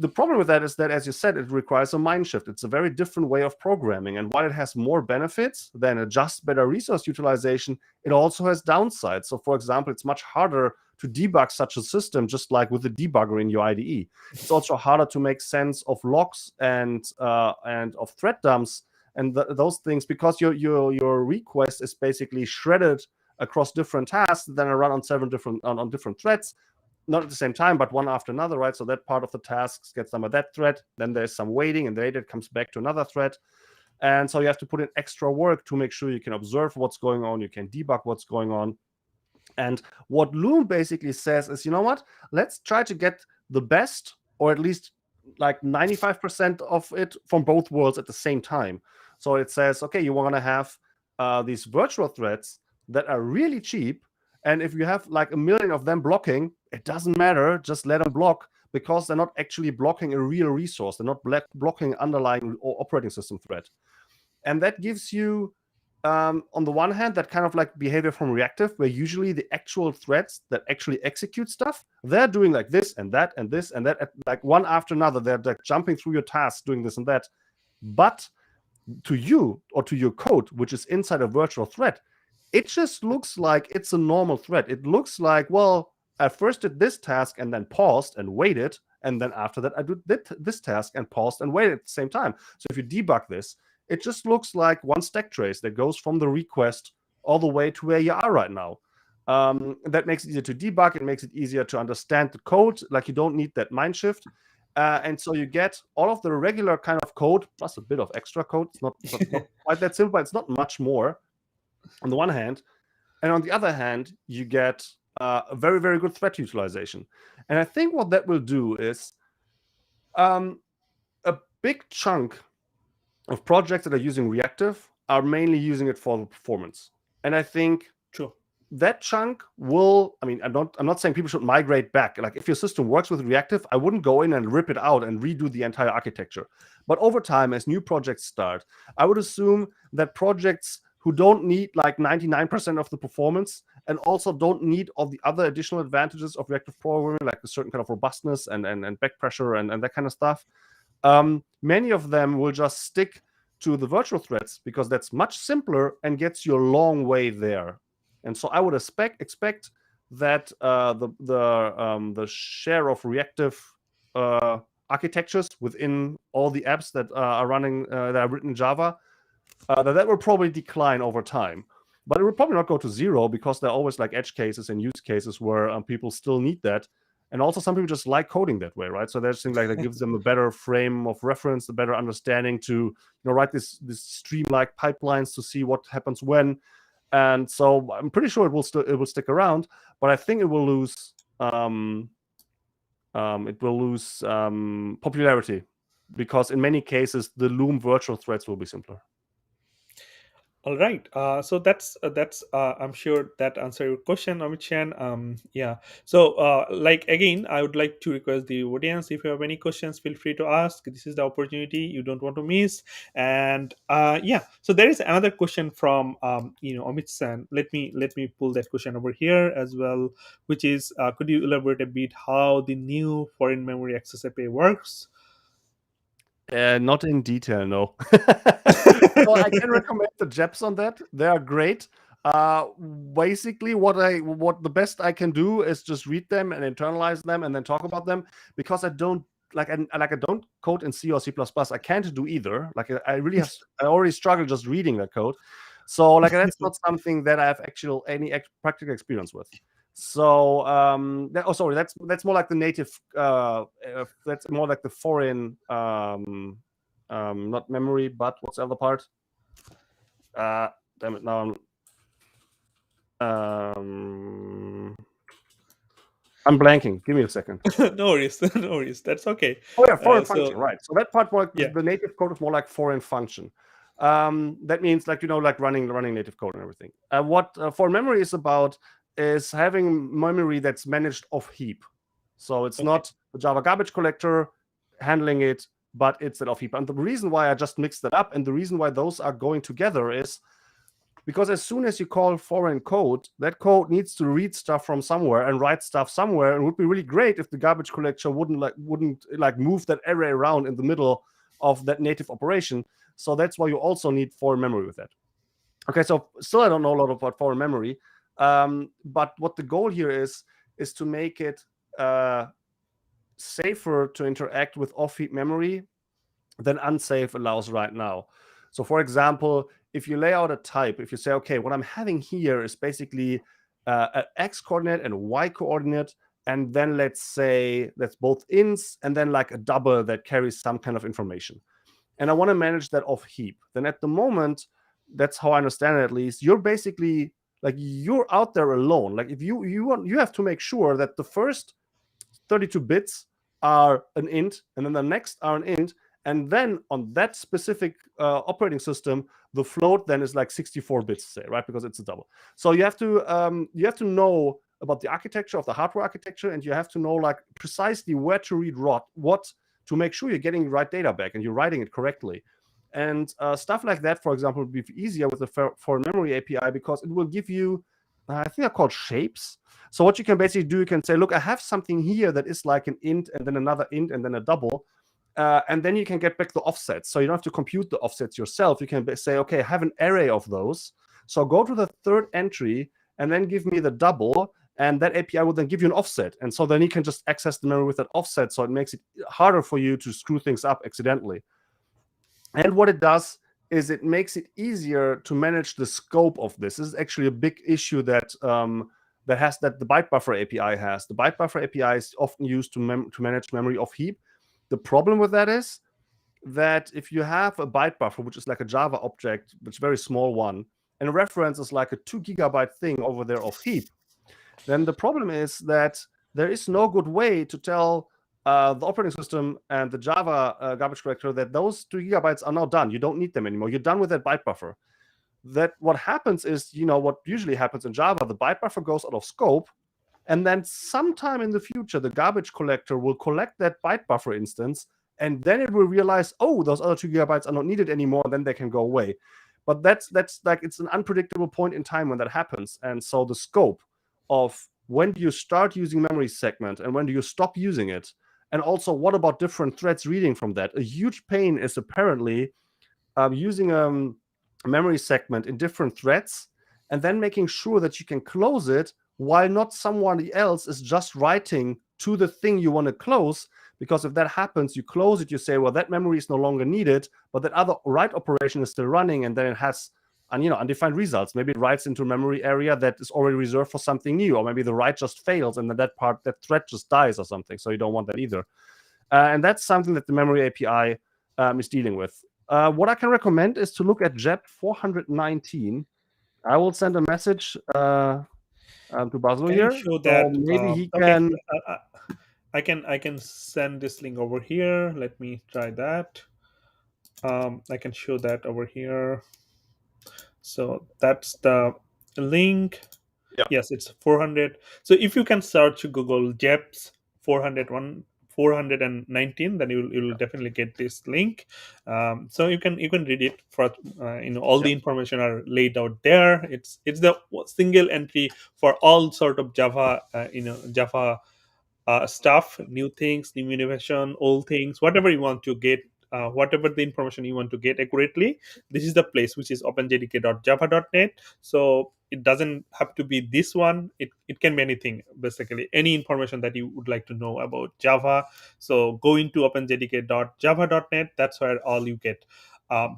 Speaker 2: the problem with that is that, as you said, it requires a mind shift. It's a very different way of programming. And while it has more benefits than a just better resource utilization, it also has downsides. So, for example, it's much harder to debug such a system, just like with the debugger in your IDE. It's also harder to make sense of logs and of thread dumps and those things, because your request is basically shredded across different tasks that are run on different threads. Not at the same time, but one after another, right? So that part of the tasks gets done by that thread. Then there's some waiting, and later it comes back to another thread. And so you have to put in extra work to make sure you can observe what's going on, you can debug what's going on. And what Loom basically says is, you know what? Let's try to get the best, or at least like 95% of it from both worlds at the same time. So it says, okay, you want to have these virtual threads that are really cheap. And if you have like 1 million of them blocking, it doesn't matter. Just let them block, because they're not actually blocking a real resource. They're not blocking underlying or operating system thread. And that gives you, on the one hand, that kind of like behavior from reactive, where usually the actual threads that actually execute stuff, they're doing like this and that and this and that, like one after another. They're like jumping through your tasks, doing this and that. But to you, or to your code, which is inside a virtual thread, it just looks like it's a normal thread. It looks like, well, I first did this task and then paused and waited. And then after that, I did this task and paused and waited at the same time. So if you debug this, it just looks like one stack trace that goes from the request all the way to where you are right now. That makes it easier to debug. It makes it easier to understand the code. Like, you don't need that mind shift. And so you get all of the regular kind of code plus a bit of extra code. It's not quite that simple, but it's not much more on the one hand. And on the other hand, you get a very, very good thread utilization. And I think what that will do is a big chunk of projects that are using reactive are mainly using it for the performance. And I think that chunk will, I mean, I'm not saying people should migrate back. Like, if your system works with reactive, I wouldn't go in and rip it out and redo the entire architecture. But over time, as new projects start, I would assume that projects who don't need like 99% of the performance, and also don't need all the other additional advantages of reactive programming, like a certain kind of robustness and back pressure and that kind of stuff, many of them will just stick to the virtual threads, because that's much simpler and gets you a long way there. And so I would expect that the share of reactive architectures within all the apps that are running that are written in Java, that will probably decline over time. But it will probably not go to zero, because there are always like edge cases and use cases where people still need that. And also some people just like coding that way, right? So there's things like that gives them a better frame of reference, a better understanding to write this stream-like pipelines to see what happens when. And so I'm pretty sure it will stick around, but I think it will lose popularity, because in many cases the Loom virtual threads will be simpler.
Speaker 1: All right. So that's I'm sure that answered your question, Amit Chan. Yeah. So like, again, I would like to request the audience, if you have any questions, feel free to ask. This is the opportunity you don't want to miss. And yeah. So there is another question from Amit Chan. Let me pull that question over here as well, which is, could you elaborate a bit how the new foreign memory access API works?
Speaker 2: Not in detail, no. So I can recommend the JEPs on that. They are great. Basically, what the best I can do is just read them and internalize them and then talk about them, because I don't I don't code in C or C++. I can't do either. Like, I already struggle just reading that code. So like, that's not something that I have any practical experience with. So that's more like the native. That's more like the foreign, not memory, but what's the other part? Damn it! Now I'm blanking. Give me a second.
Speaker 1: No worries, no worries. That's okay.
Speaker 2: Oh yeah, foreign function, right? So that part, more like,
Speaker 1: yeah.
Speaker 2: The native code is more like foreign function. That means like running native code and everything. What foreign memory is about is having memory that's managed off heap. So it's not the Java garbage collector handling it, but it's an off heap. And the reason why I just mixed that up, and the reason why those are going together, is because as soon as you call foreign code, that code needs to read stuff from somewhere and write stuff somewhere. And it would be really great if the garbage collector wouldn't move that array around in the middle of that native operation. So that's why you also need foreign memory with that. Okay, so still I don't know a lot about foreign memory, but what the goal here is to make it safer to interact with off-heap memory than unsafe allows right now. So for example, if you lay out a type, if you say, okay, what I'm having here is basically an x coordinate and a y coordinate, and then let's say that's both ints and then like a double that carries some kind of information. And I want to manage that off heap. Then at the moment, that's how I understand it at least, you're basically like you're out there alone. Like if you have to make sure that the first 32 bits are an int, and then the next are an int, and then on that specific operating system, the float then is like 64 bits, say, right? Because it's a double. So you have to know about the architecture of the hardware architecture, and you have to know like precisely where to read what to make sure you're getting the right data back and you're writing it correctly. And stuff like that, for example, would be easier with the foreign memory API because it will give you, I think they're called shapes. So what you can basically do, you can say, look, I have something here that is like an int and then another int and then a double. And then you can get back the offsets. So you don't have to compute the offsets yourself. You can say, okay, I have an array of those. So go to the third entry and then give me the double. And that API will then give you an offset. And so then you can just access the memory with that offset. So it makes it harder for you to screw things up accidentally. And what it does is it makes it easier to manage the scope of this. This is actually a big issue that that the byte buffer API has. The byte buffer API is often used to manage memory off heap. The problem with that is that if you have a byte buffer, which is like a Java object, which is a very small one, and a reference is like a 2 gigabyte thing over there off heap, then the problem is that there is no good way to tell the operating system and the Java garbage collector that those 2 gigabytes are now done. You don't need them anymore. You're done with that byte buffer. That what happens is, what usually happens in Java, the byte buffer goes out of scope, and then sometime in the future, the garbage collector will collect that byte buffer instance, and then it will realize, oh, those other 2 gigabytes are not needed anymore, and then they can go away. But that's like, it's an unpredictable point in time when that happens. And so the scope of when do you start using memory segment and when do you stop using it, and also what about different threads reading from that? A huge pain is apparently using a memory segment in different threads and then making sure that you can close it while not someone else is just writing to the thing you want to close. Because if that happens, you close it, you say, well, that memory is no longer needed, but that other write operation is still running, and then it has undefined results. Maybe it writes into a memory area that is already reserved for something new, or maybe the write just fails and then that thread just dies or something. So you don't want that either. And that's something that the memory API is dealing with. What I can recommend is to look at JEP 419. I will send a message to Bazlur here.
Speaker 1: Show that,
Speaker 2: so maybe he
Speaker 1: okay,
Speaker 2: can.
Speaker 1: I can send this link over here. Let me try that. I can show that over here. So that's the link.
Speaker 2: Yeah.
Speaker 1: Yes, it's 400. So if you can search Google JEPs 419, then you will definitely get this link. So you can read it for all the information are laid out there. It's the single entry for all sort of Java Java stuff, new things, new innovation, old things, whatever you want to get. Whatever the information you want to get accurately, this is the place, which is openjdk.java.net. So it doesn't have to be this one. It can be anything, basically any information that you would like to know about Java. So go into openjdk.java.net. That's where all you get.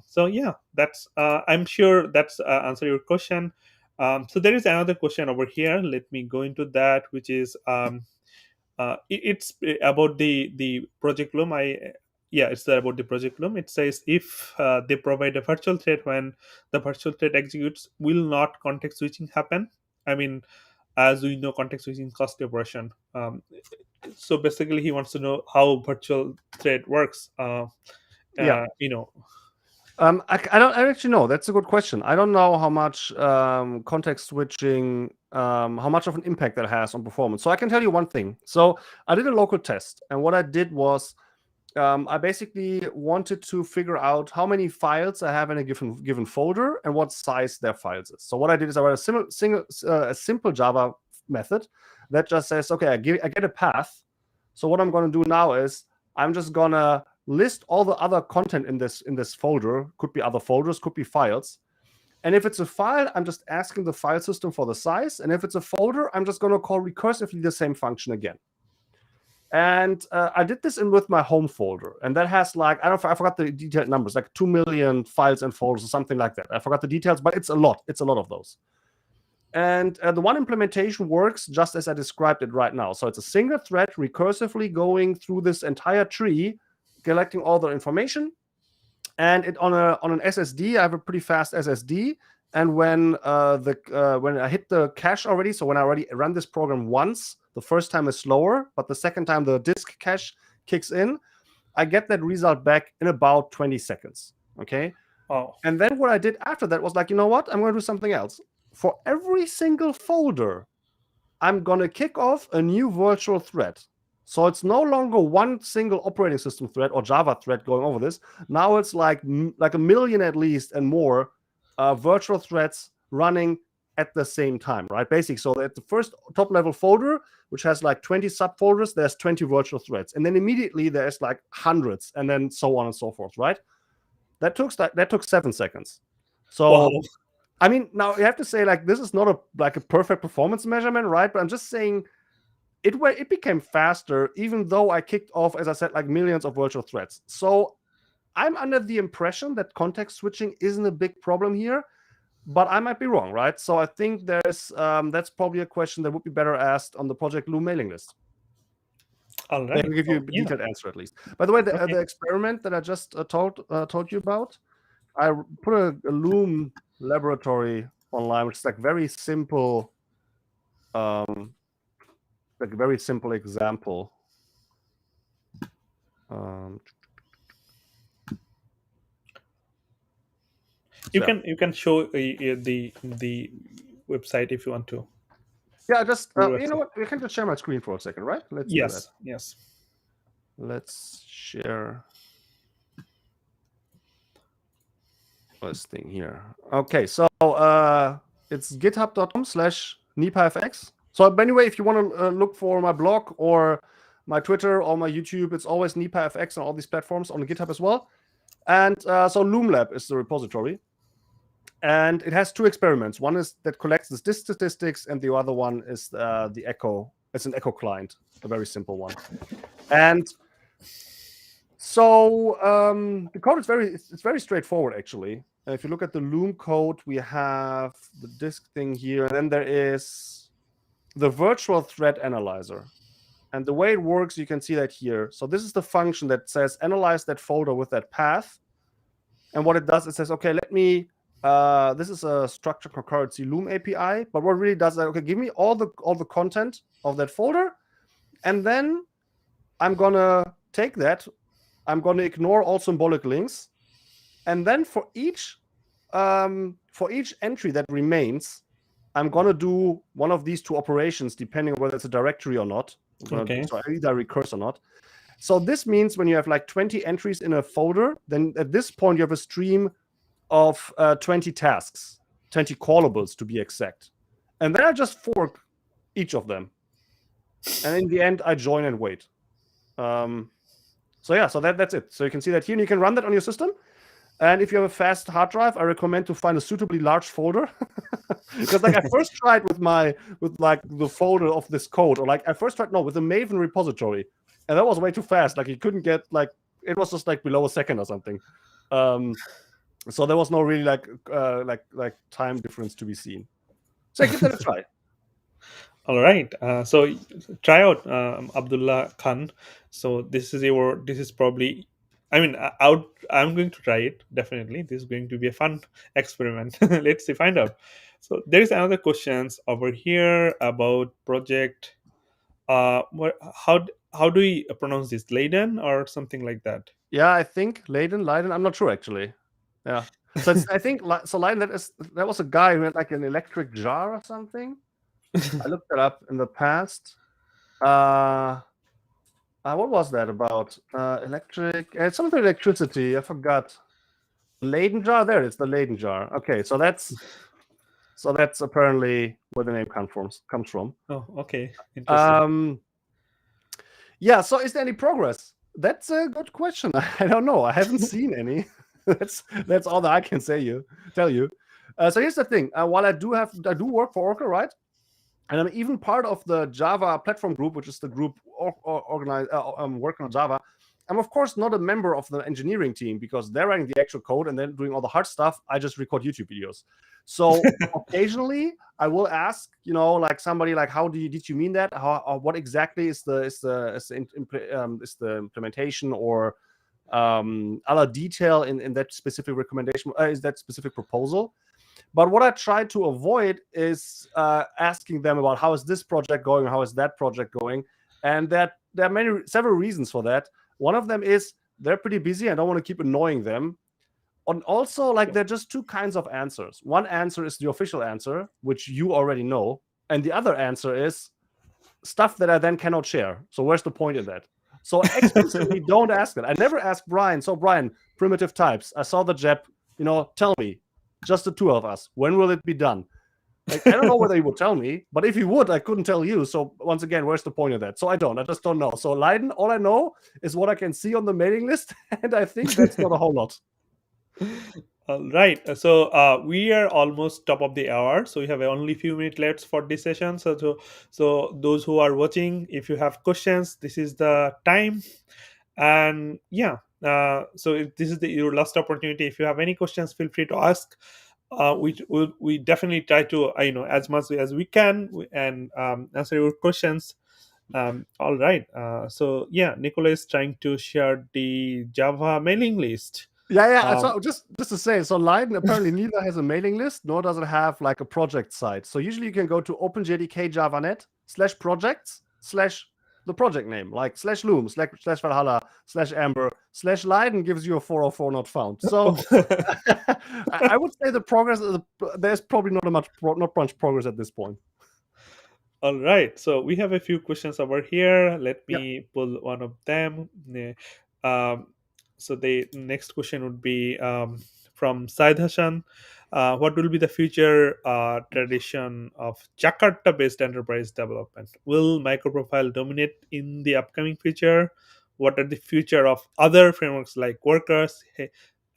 Speaker 1: So yeah, that's I'm sure that's answer your question. So there is another question over here. Let me go into that, which is it's about the project loom. It's about the project loom. It says if they provide a virtual thread, when the virtual thread executes, will not context switching happen? I mean, as we know, context switching is costly operation. So basically, he wants to know how virtual thread works.
Speaker 2: I don't actually know. That's a good question. I don't know how much context switching, how much of an impact that has on performance. So I can tell you one thing. So I did a local test, and what I did was I basically wanted to figure out how many files I have in a given folder and what size their files is. So what I did is I wrote a simple Java method that just says, okay, I get a path. So what I'm going to do now is I'm just going to list all the other content in this folder. Could be other folders, could be files. And if it's a file, I'm just asking the file system for the size. And if it's a folder, I'm just going to call recursively the same function again. And I did this with my home folder, and that has I forgot the detailed numbers, like 2 million files and folders or something like that. I forgot the details, but it's a lot. It's a lot of those. And the one implementation works just as I described it right now. So it's a single thread recursively going through this entire tree, collecting all the information. And it on an SSD, I have a pretty fast SSD. And when I hit the cache already, so when I already run this program once, the first time is slower, but the second time the disk cache kicks in, I get that result back in about 20 seconds. Okay.
Speaker 1: Oh.
Speaker 2: And then what I did after that was you know what? I'm going to do something else. For every single folder, I'm going to kick off a new virtual thread. So it's no longer one single operating system thread or Java thread going over this. Now it's like a million at least and more virtual threads running at the same time, right? Basically, so at the first top level folder, which has 20 subfolders, there's 20 virtual threads. And then immediately there's hundreds and then so on and so forth, right? That took 7 seconds. So,
Speaker 1: wow.
Speaker 2: I mean, now you have to say this is not a perfect performance measurement, right? But I'm just saying it became faster, even though I kicked off, as I said, millions of virtual threads. So I'm under the impression that context switching isn't a big problem here, but I might be wrong, right? So I think that's probably a question that would be better asked on the Project Loom mailing list.
Speaker 1: All right.
Speaker 2: They can give you a detailed answer at least. By the way, the experiment that I just told you about, I put a Loom laboratory online, which is very simple, very simple example.
Speaker 1: You can show the website if you want to.
Speaker 2: Yeah, just you know what? We can just share my screen for a second, right? Let's do that.
Speaker 1: Yes.
Speaker 2: Let's share this thing here. Okay, so it's github.com/nipafx. So anyway, if you want to look for my blog or my Twitter or my YouTube, it's always nipafx on all these platforms, on GitHub as well. And so Loom Lab is the repository. And it has two experiments. One is that collects the disk statistics, and the other one is the Echo. It's an Echo client, a very simple one. And so the code is very straightforward, actually. If you look at the Loom code, we have the disk thing here, and then there is the virtual thread analyzer. And the way it works, you can see that here. So this is the function that says analyze that folder with that path. And what it does, it says, okay, let me. This is a structured concurrency Loom API, but what it really does is, okay, give me all the content of that folder, and then I'm gonna take that. I'm gonna ignore all symbolic links, and then for each entry that remains, I'm gonna do one of these two operations, depending on whether it's a directory or not.
Speaker 1: Okay.
Speaker 2: So either recurse or not. So this means when you have 20 entries in a folder, then at this point you have a stream of 20 tasks, 20 callables to be exact. And then I just fork each of them. And in the end, I join and wait. So that's it. So you can see that here, and you can run that on your system. And if you have a fast hard drive, I recommend to find a suitably large folder. Because I first tried with the folder of this code, or I first tried with the Maven repository. And that was way too fast. You couldn't get it was just below a second or something. So there was no really time difference to be seen. So give that a try.
Speaker 1: All right. So try out Abdullah Khan. So this is probably. I mean, I'm going to try it definitely. This is going to be a fun experiment. Let's see, find out. So there is another questions over here about project. How do we pronounce this? Leiden or something like that?
Speaker 2: Yeah, I think Leiden. I'm not sure actually. Yeah. So I think Leiden, that was a guy who had an electric jar or something. I looked it up in the past. What was that about? Electric. It's something with electricity. I forgot. Leyden jar. There it is. The Leyden jar. Okay, so that's apparently where the name comes from.
Speaker 1: Oh, okay, interesting.
Speaker 2: Yeah. So is there any progress? That's a good question. I don't know. I haven't seen any. That's all that I can tell you. So here's the thing. While I do work for Oracle, right? And I'm even part of the Java platform group, which is the group organized working on Java. I'm of course not a member of the engineering team because they're writing the actual code and then doing all the hard stuff. I just record YouTube videos. So occasionally I will ask, like somebody like, how did you mean that? What exactly is the implementation or other detail in that specific recommendation? Is that specific proposal? But what I try to avoid is asking them about how is this project going, how is that project going, and that there are several reasons for that. One of them is they're pretty busy. I don't want to keep annoying them. And also, like, there are just two kinds of answers. One answer is the official answer, which you already know, and the other answer is stuff that I then cannot share. So where's the point in that? So explicitly don't ask that. I never ask Brian. So Brian, primitive types. I saw the JEP. Tell me. Just the two of us. When will it be done? Like, I don't know whether he would tell me, but if he would, I couldn't tell you. So once again, where's the point of that? So I just don't know. So Leiden, all I know is what I can see on the mailing list, and I think that's not a whole lot.
Speaker 1: All right. So we are almost top of the hour. So we have only few minutes left for this session. So those who are watching, if you have questions, this is the time. And yeah, so this is your last opportunity. If you have any questions, feel free to ask. We definitely try to as much as we can and answer your questions. All right. So yeah, Nicolai is trying to share the Java mailing list.
Speaker 2: Yeah. So just to say, so Leiden apparently neither has a mailing list nor does it have like a project site. So usually you can go to Open Jdk Javanet/projects/ the project name, like /loom, /valhalla, /amber, /Leiden gives you a 404 not found. So I would say the progress, there's probably not much progress at this point.
Speaker 1: All right. So we have a few questions over here. Let me pull one of them. So the next question would be from Said Hassan. What will be the future tradition of Jakarta-based enterprise development? Will microprofile dominate in the upcoming future? What are the future of other frameworks like Workers?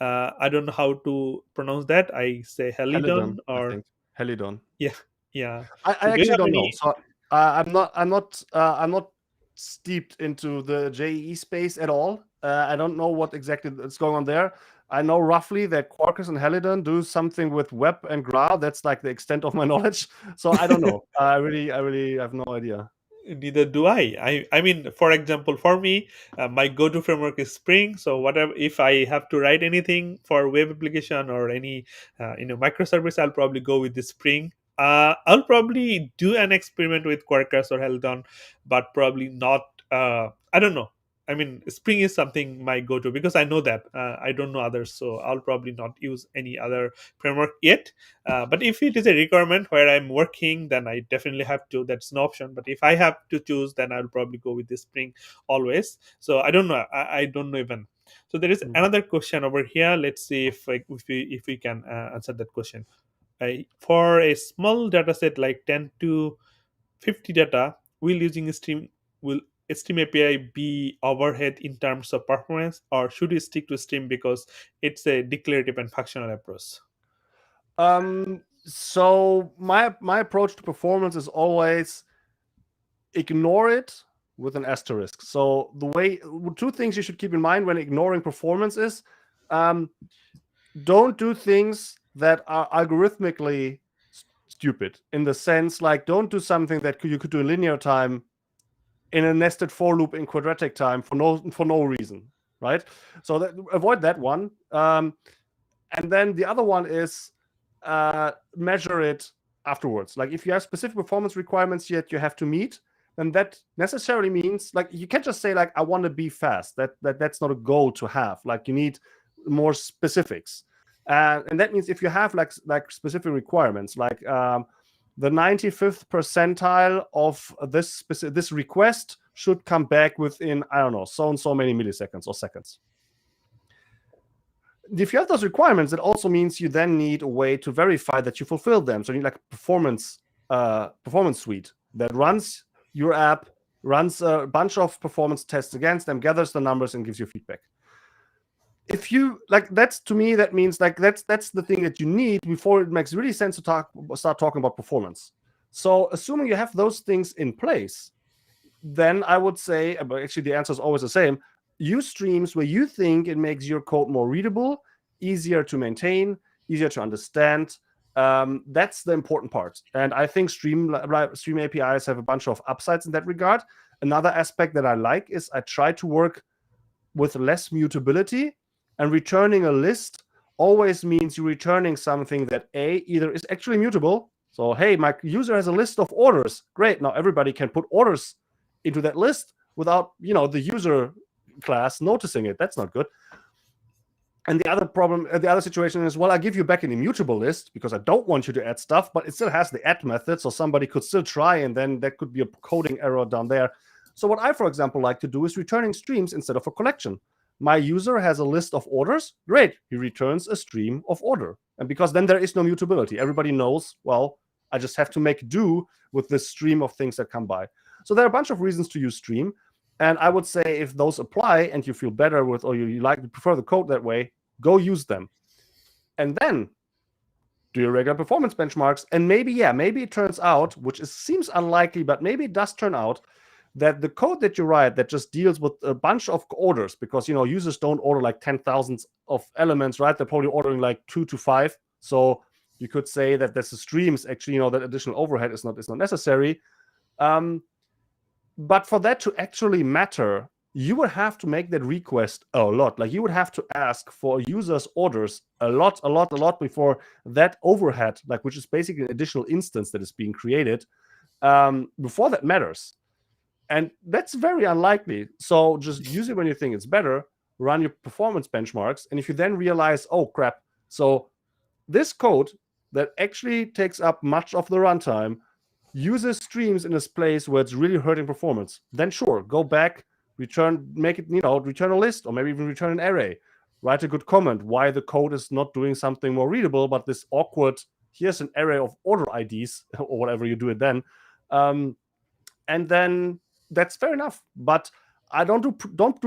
Speaker 1: I don't know how to pronounce that. I say Helidon
Speaker 2: I
Speaker 1: or
Speaker 2: think. Helidon.
Speaker 1: yeah.
Speaker 2: I
Speaker 1: So do you
Speaker 2: actually
Speaker 1: have
Speaker 2: don't know.
Speaker 1: any?
Speaker 2: So I'm not steeped into the JEE space at all. I don't know what exactly is going on there. I know roughly that Quarkus and Helidon do something with web and Gra. That's like the extent of my knowledge. So I don't know. I really have no idea.
Speaker 1: Neither do I mean, for example, for me, my go-to framework is Spring. So whatever, if I have to write anything for web application or any microservice, I'll probably go with the Spring. I'll probably do an experiment with Quarkus or Helidon, but probably not. I don't know. I mean, Spring is something my go-to because I know that I don't know others, so I'll probably not use any other framework yet. But if it is a requirement where I'm working, then I definitely have to. That's an option. But if I have to choose, then I'll probably go with the Spring always. So I don't know. I don't know even. So there is another question over here. Let's see if we can answer that question. For a small data set like 10 to 50 data, will Stream API be overhead in terms of performance, or should we stick to Stream because it's a declarative and functional approach?
Speaker 2: So my approach to performance is always ignore it with an asterisk. So two things you should keep in mind when ignoring performance is don't do things that are algorithmically stupid, in the sense like don't do something that you could do in linear time in a nested for loop in quadratic time for no reason, right? So avoid that one. And then the other one is measure it afterwards. Like if you have specific performance requirements yet you have to meet, then that necessarily means like you can't just say like I want to be fast. That's not a goal to have. Like you need more specifics. And that means if you have like specific requirements, like the 95th percentile of this request should come back within, I don't know, so and so many milliseconds or seconds. If you have those requirements, it also means you then need a way to verify that you fulfill them. So you need like a performance suite that runs your app, runs a bunch of performance tests against them, gathers the numbers, and gives you feedback. If you like, that's, to me, that means like that's the thing that you need before it makes really sense to start talking about performance. So assuming you have those things in place, then I would say, but actually the answer is always the same, use streams where you think it makes your code more readable, easier to maintain, easier to understand. That's the important part. And I think Stream APIs have a bunch of upsides in that regard. Another aspect that I like is I try to work with less mutability, and returning a list always means you're returning something that either is actually mutable. So, hey, my user has a list of orders. Great. Now everybody can put orders into that list without, the user class noticing it. That's not good. And the other situation is, well, I give you back an immutable list because I don't want you to add stuff, but it still has the add method, so somebody could still try, and then there could be a coding error down there. So what I, for example, like to do is returning streams instead of a collection. My user has a list of orders. Great. He returns a stream of order. And because then there is no mutability. Everybody knows, well, I just have to make do with this stream of things that come by. So there are a bunch of reasons to use stream. And I would say if those apply and you feel better with, or you prefer the code that way, go use them. And then do your regular performance benchmarks. And maybe it turns out, which seems unlikely, but maybe it does turn out, that the code that you write that just deals with a bunch of orders, because users don't order like 10,000 of elements, right? They're probably ordering like 2 to 5. So you could say that there's the streams, actually, that additional overhead is not necessary. But for that to actually matter, you would have to make that request a lot. Like you would have to ask for users' orders a lot before that overhead, like which is basically an additional instance that is being created, before that matters. And that's very unlikely. So just use it when you think it's better, run your performance benchmarks. And if you then realize, oh, crap, so this code that actually takes up much of the runtime uses streams in this place where it's really hurting performance, then sure, go back, return a list, or maybe even return an array. Write a good comment why the code is not doing something more readable, but this awkward, here's an array of order IDs, or whatever you do it then. And then that's fair enough. But I don't do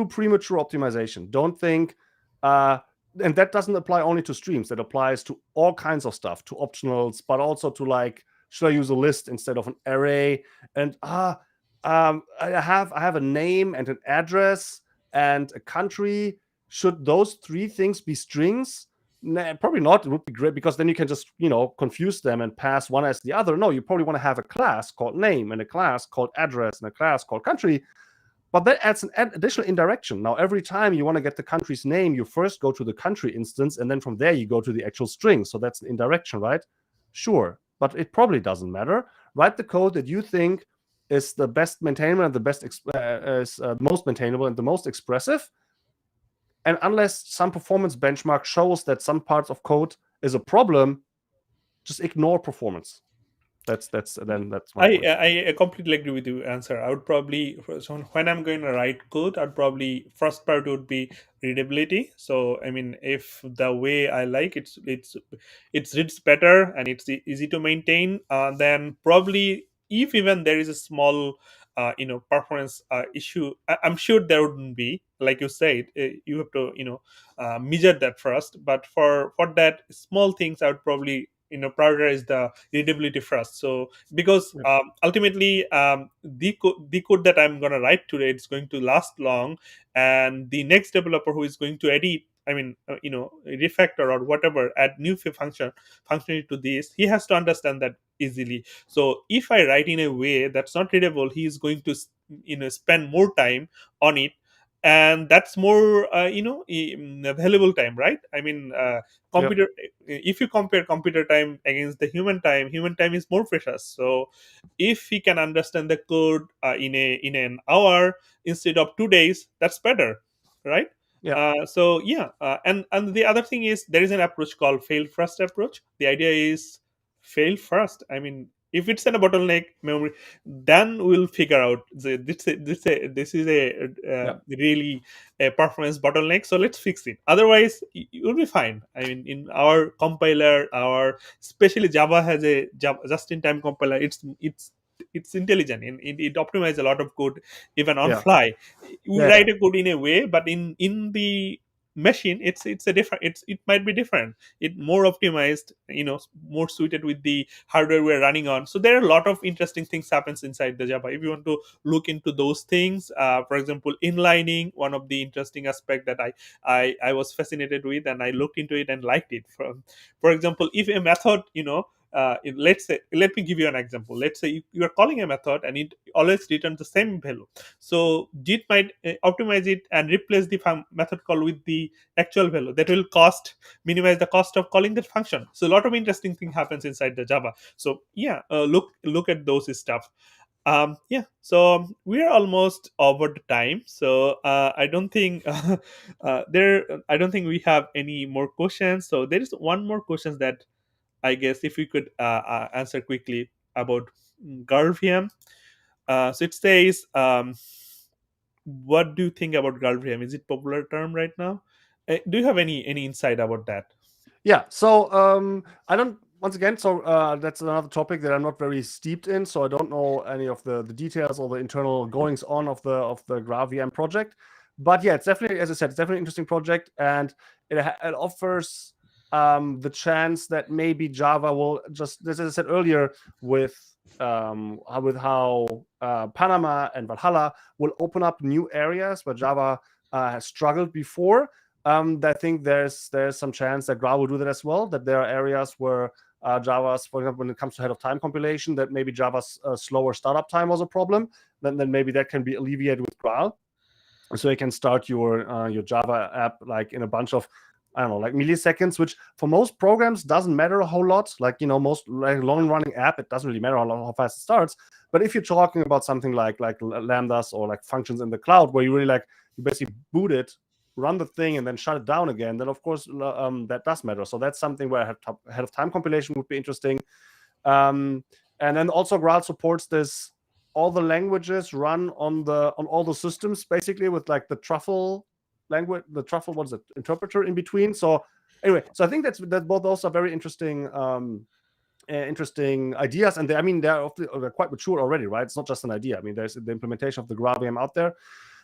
Speaker 2: premature optimization. Don't think, and that doesn't apply only to streams. That applies to all kinds of stuff, to optionals, but also to like, should I use a list instead of an array? And I have a name and an address and a country. Should those three things be strings? Nah, probably not. It would be great because then you can just, confuse them and pass one as the other. No, you probably want to have a class called name and a class called address and a class called country. But that adds an additional indirection. Now, every time you want to get the country's name, you first go to the country instance, and then from there you go to the actual string. So that's an indirection, right? Sure, but it probably doesn't matter. Write the code that you think is the best maintainable and the best most maintainable and the most expressive. And unless some performance benchmark shows that some parts of code is a problem, just ignore performance. That's my point.
Speaker 1: I completely agree with your answer. I would probably, so when I'm going to write code, I'd probably first part would be readability. So I mean, if the way I like it's reads better and it's easy to maintain, then probably if even there is a small performance issue, I'm sure there wouldn't be. Like you said, you have to measure that first. But for that small things, I would probably prioritize the readability first. So because ultimately the code that I'm going to write today, it's going to last long, and the next developer who is going to edit, refactor or whatever, add new functionality to this, he has to understand that easily. So if I write in a way that's not readable, he is going to spend more time on it, and that's more valuable time, right? I mean, computer if you compare computer time against the human time is more precious. So if he can understand the code in an hour instead of 2 days, that's better, right? And the other thing is there is an approach called fail first approach. The idea is fail first. I mean, if it's in a bottleneck memory, then we'll figure out this is a
Speaker 2: Yeah.
Speaker 1: really a performance bottleneck, so let's fix it. Otherwise you'll be fine. I mean, in our compiler, our especially Java has a Java just in time compiler. It's intelligent, and it optimizes a lot of code even on
Speaker 2: Yeah.
Speaker 1: fly. We
Speaker 2: Yeah.
Speaker 1: write a code in a way, but in the machine, it's a different, it might be different, it more optimized, more suited with the hardware we're running on. So there are a lot of interesting things happens inside the Java. If you want to look into those things, for example, inlining, one of the interesting aspect that I was fascinated with, and I looked into it and liked it. For example, if a method, let's say, let me give you an example. Let's say you are calling a method and it always returns the same value. So JIT might optimize it and replace the method call with the actual value. That will minimize the cost of calling that function. So a lot of interesting thing happens inside the Java. So yeah, look at those stuff. Yeah, so we're almost over the time, so I don't think I don't think we have any more questions. So there is one more question that I guess if we could answer quickly about GraalVM. So it says, what do you think about GraalVM? Is it popular term right now? Do you have any insight about that?
Speaker 2: Yeah. So I don't. Once again, so that's another topic that I'm not very steeped in. So I don't know any of the details or the internal goings on of the GraalVM project. But yeah, it's definitely, as I said, it's definitely an interesting project, and it offers the chance that maybe Java will just, as I said earlier, with how Panama and Valhalla will open up new areas where Java has struggled before. I think there's some chance that Graal will do that as well. That there are areas where Java's, for example, when it comes to head of time compilation, that maybe Java's slower startup time was a problem. Then maybe that can be alleviated with Graal, so you can start your Java app like in a bunch of, I don't know, like milliseconds, which for most programs doesn't matter a whole lot. Like, most like long running app, it doesn't really matter how fast it starts. But if you're talking about something like lambdas or like functions in the cloud, where you really you basically boot it, run the thing, and then shut it down again, then of course that does matter. So that's something where head of time compilation would be interesting. And then also Graal supports this, all the languages run on all the systems, basically, with like the truffle language, what is it, interpreter in between. So anyway, so I think that both those are very interesting interesting ideas, and they're quite mature already, right? It's not just an idea. I mean, there's the implementation of the GraalVM out there.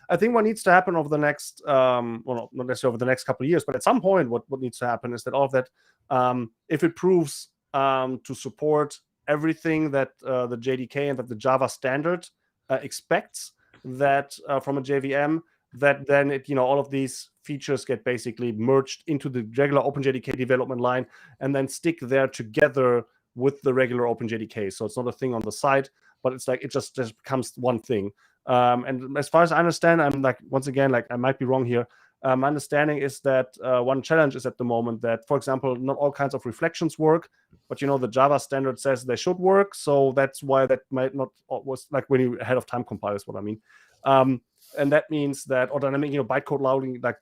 Speaker 2: I think what needs to happen over the next, well, not necessarily over the next couple of years, but at some point, what needs to happen is that all of that, if it proves to support everything that the JDK and that the Java standard expects, that from a JVM, that then all of these features get basically merged into the regular OpenJDK development line and then stick there together with the regular OpenJDK. So it's not a thing on the side, but it's like it just becomes one thing. And as far as I understand, I'm like, once again, like I might be wrong here. My understanding is that one challenge is at the moment that, for example, not all kinds of reflections work, but the Java standard says they should work. So that's why that might not was like when you ahead of time compile is what I mean. And that means that, or dynamic, bytecode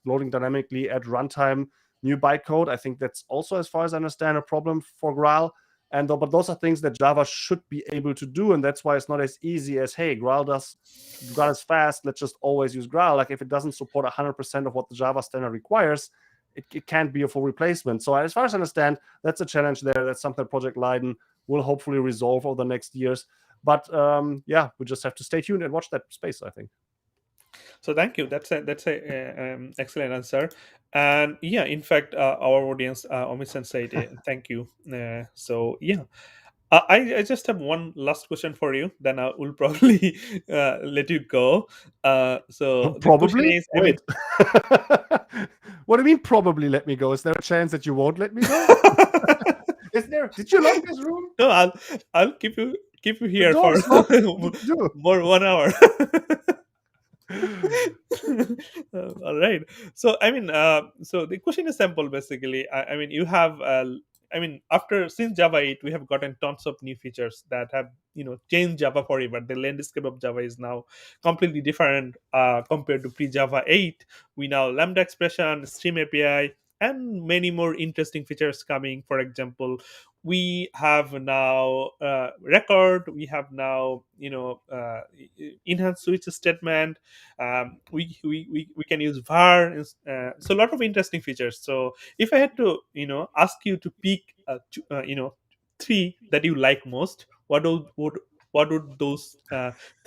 Speaker 2: loading dynamically at runtime new bytecode. I think that's also, as far as I understand, a problem for Graal. But those are things that Java should be able to do, and that's why it's not as easy as, hey, Graal is fast, let's just always use Graal. Like, if it doesn't support 100% of what the Java standard requires, it can't be a full replacement. So as far as I understand, that's a challenge there. That's something Project Leiden will hopefully resolve over the next years. But yeah, we just have to stay tuned and watch that space, I think.
Speaker 1: So thank you. That's a excellent answer. And yeah, in fact, our audience, Omi-san said, thank you. So yeah, I just have one last question for you. Then I will probably let you go. So the question
Speaker 2: Probably?
Speaker 1: is, I mean,
Speaker 2: Wait. What do you mean, probably let me go? Is there a chance that you won't let me go? Is there? Did you lock this room?
Speaker 1: no, I'll keep you
Speaker 2: The
Speaker 1: here for
Speaker 2: door's locked. What did you do?
Speaker 1: more 1 hour. All right. So I mean, so the question is simple. Basically, I mean, you have, I mean, since Java 8, we have gotten tons of new features that have changed Java forever. The landscape of Java is now completely different compared to pre-Java 8. We now Lambda expression, Stream API, and many more interesting features coming. For example, we have now record, we have now enhanced switch statement, we can use var, so a lot of interesting features. So if I had to ask you to pick three that you like most, what would those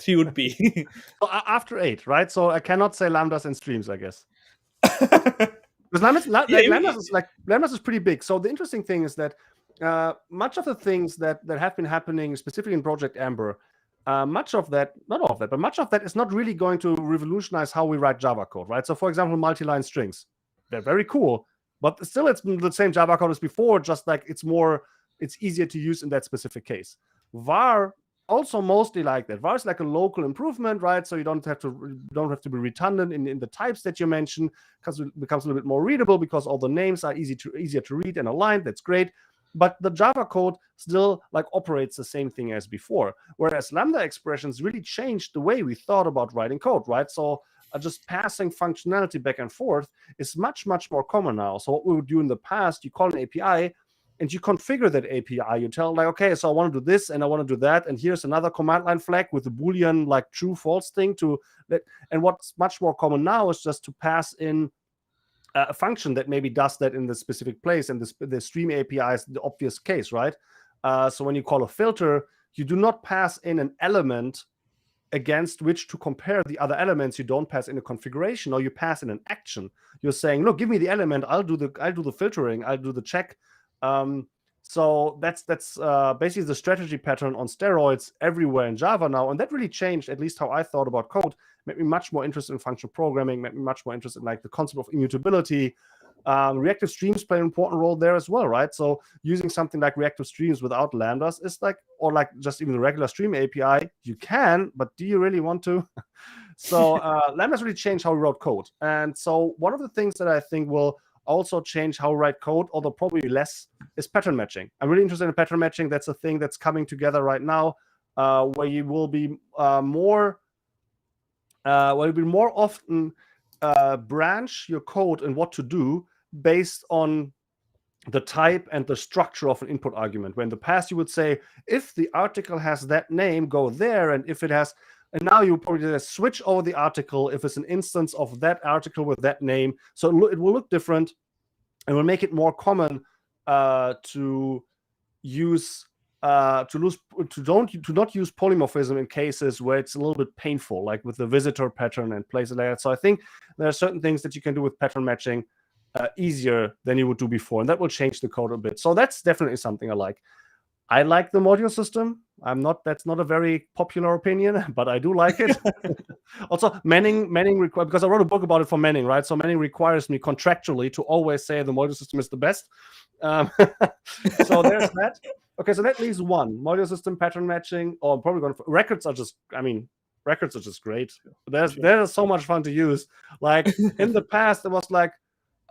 Speaker 1: three would be?
Speaker 2: So after 8, right? So I cannot say lambdas and streams, I guess. Because
Speaker 1: Yeah,
Speaker 2: lambdas is pretty big. So the interesting thing is that much of the things that have been happening, specifically in Project Amber, much of that, not all of that, but much of that is not really going to revolutionize how we write Java code, right? So for example, multi-line strings, they're very cool, but still it's the same Java code as before, just like it's easier to use in that specific case. var also mostly like that. var is like a local improvement, right? So you don't have to be redundant in the types that you mentioned, because it becomes a little bit more readable because all the names are easier to read and aligned. That's great. But the Java code still like operates the same thing as before. Whereas Lambda expressions really changed the way we thought about writing code, right? So just passing functionality back and forth is much, much more common now. So what we would do in the past, you call an API and you configure that API. You tell like, okay, so I want to do this and I want to do that, and here's another command line flag with a Boolean like true false thing to that. And what's much more common now is just to pass in a function that maybe does that in the specific place. And the stream API is the obvious case, right? So when you call a filter, you do not pass in an element against which to compare the other elements. You don't pass in a configuration, or you pass in an action. You're saying, look, give me the element, I'll do the filtering, I'll do the check. So that's basically the strategy pattern on steroids everywhere in Java now, and that really changed at least how I thought about code. Made me much more interested in functional programming, made me much more interested in like the concept of immutability. Reactive streams play an important role there as well, right? So using something like reactive streams without lambdas is like, or like just even the regular stream API, you can, but do you really want to? So lambdas really changed how we wrote code. And so one of the things that I think will also change how we write code, although probably less, is pattern matching. I'm really interested in pattern matching. That's a thing that's coming together right now, where you will be more often branch your code and what to do based on the type and the structure of an input argument. When in the past you would say, if the article has that name, go there, and if it has, and now you probably just switch over the article if it's an instance of that article with that name. So it will look different, and will make it more common to use to not use polymorphism in cases where it's a little bit painful, like with the visitor pattern and places like that. So I think there are certain things that you can do with pattern matching easier than you would do before, and that will change the code a bit. So that's definitely something I like. I like the module system. That's not a very popular opinion, but I do like it. Also, Manning requires, because I wrote a book about it for Manning, right? So Manning requires me contractually to always say the module system is the best. So there's that. Okay, so that leaves one: module system, pattern matching, or I'm probably going to records are just great. They're so much fun to use. Like in the past, it was like,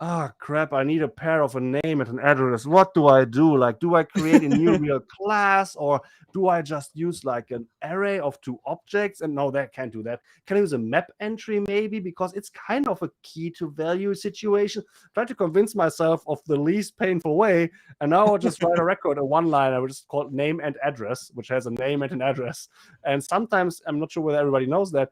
Speaker 2: oh crap, I need a pair of a name and an address. What do I do? Like, do I create a new real class, or do I just use like an array of 2 objects? And no, that can't do that. Can I use a map entry maybe? Because it's kind of a key to value situation. Try to convince myself of the least painful way. And now I'll just write a record, a one-liner, which is called name and address, which has a name and an address. And sometimes, I'm not sure whether everybody knows that,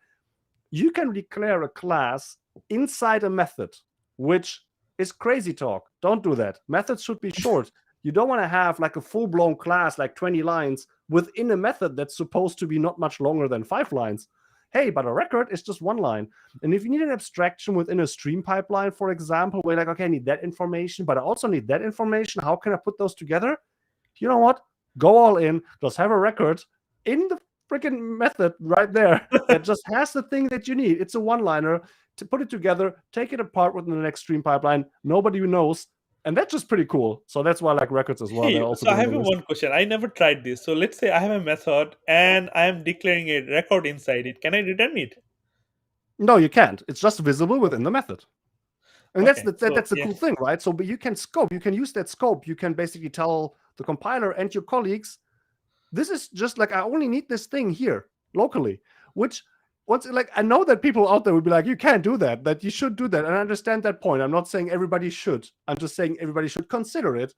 Speaker 2: you can declare a class inside a method, which is crazy talk. Don't do that. Methods should be short. You don't want to have like a full-blown class, like 20 lines, within a method that's supposed to be not much longer than 5 lines. Hey, but a record is just 1 line. And if you need an abstraction within a stream pipeline, for example, where like, okay, I need that information, but I also need that information. How can I put those together? You know what? Go all in. Just have a record in the freaking method right there that just has the thing that you need. It's a one-liner. To put it together, take it apart within the next stream pipeline. Nobody knows. And that's just pretty cool. So that's why I like records as well.
Speaker 1: Hey,
Speaker 2: They're also
Speaker 1: so I
Speaker 2: doing
Speaker 1: have
Speaker 2: the list.
Speaker 1: one question. I never tried this. So let's say I have a method and I am declaring a record inside it. Can I return it?
Speaker 2: No, you can't. It's just visible within the method. And
Speaker 1: Okay,
Speaker 2: that's the cool thing, right? So but you can scope. You can use that scope. You can basically tell the compiler and your colleagues, this is just like, I only need this thing here locally, which once, like, I know that people out there would be like, you can't do that, that you should do that. And I understand that point. I'm not saying everybody should. I'm just saying everybody should consider it.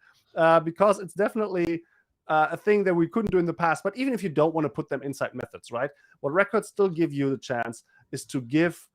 Speaker 2: because it's definitely a thing that we couldn't do in the past. But even if you don't want to put them inside methods, right? What records still give you the chance is to give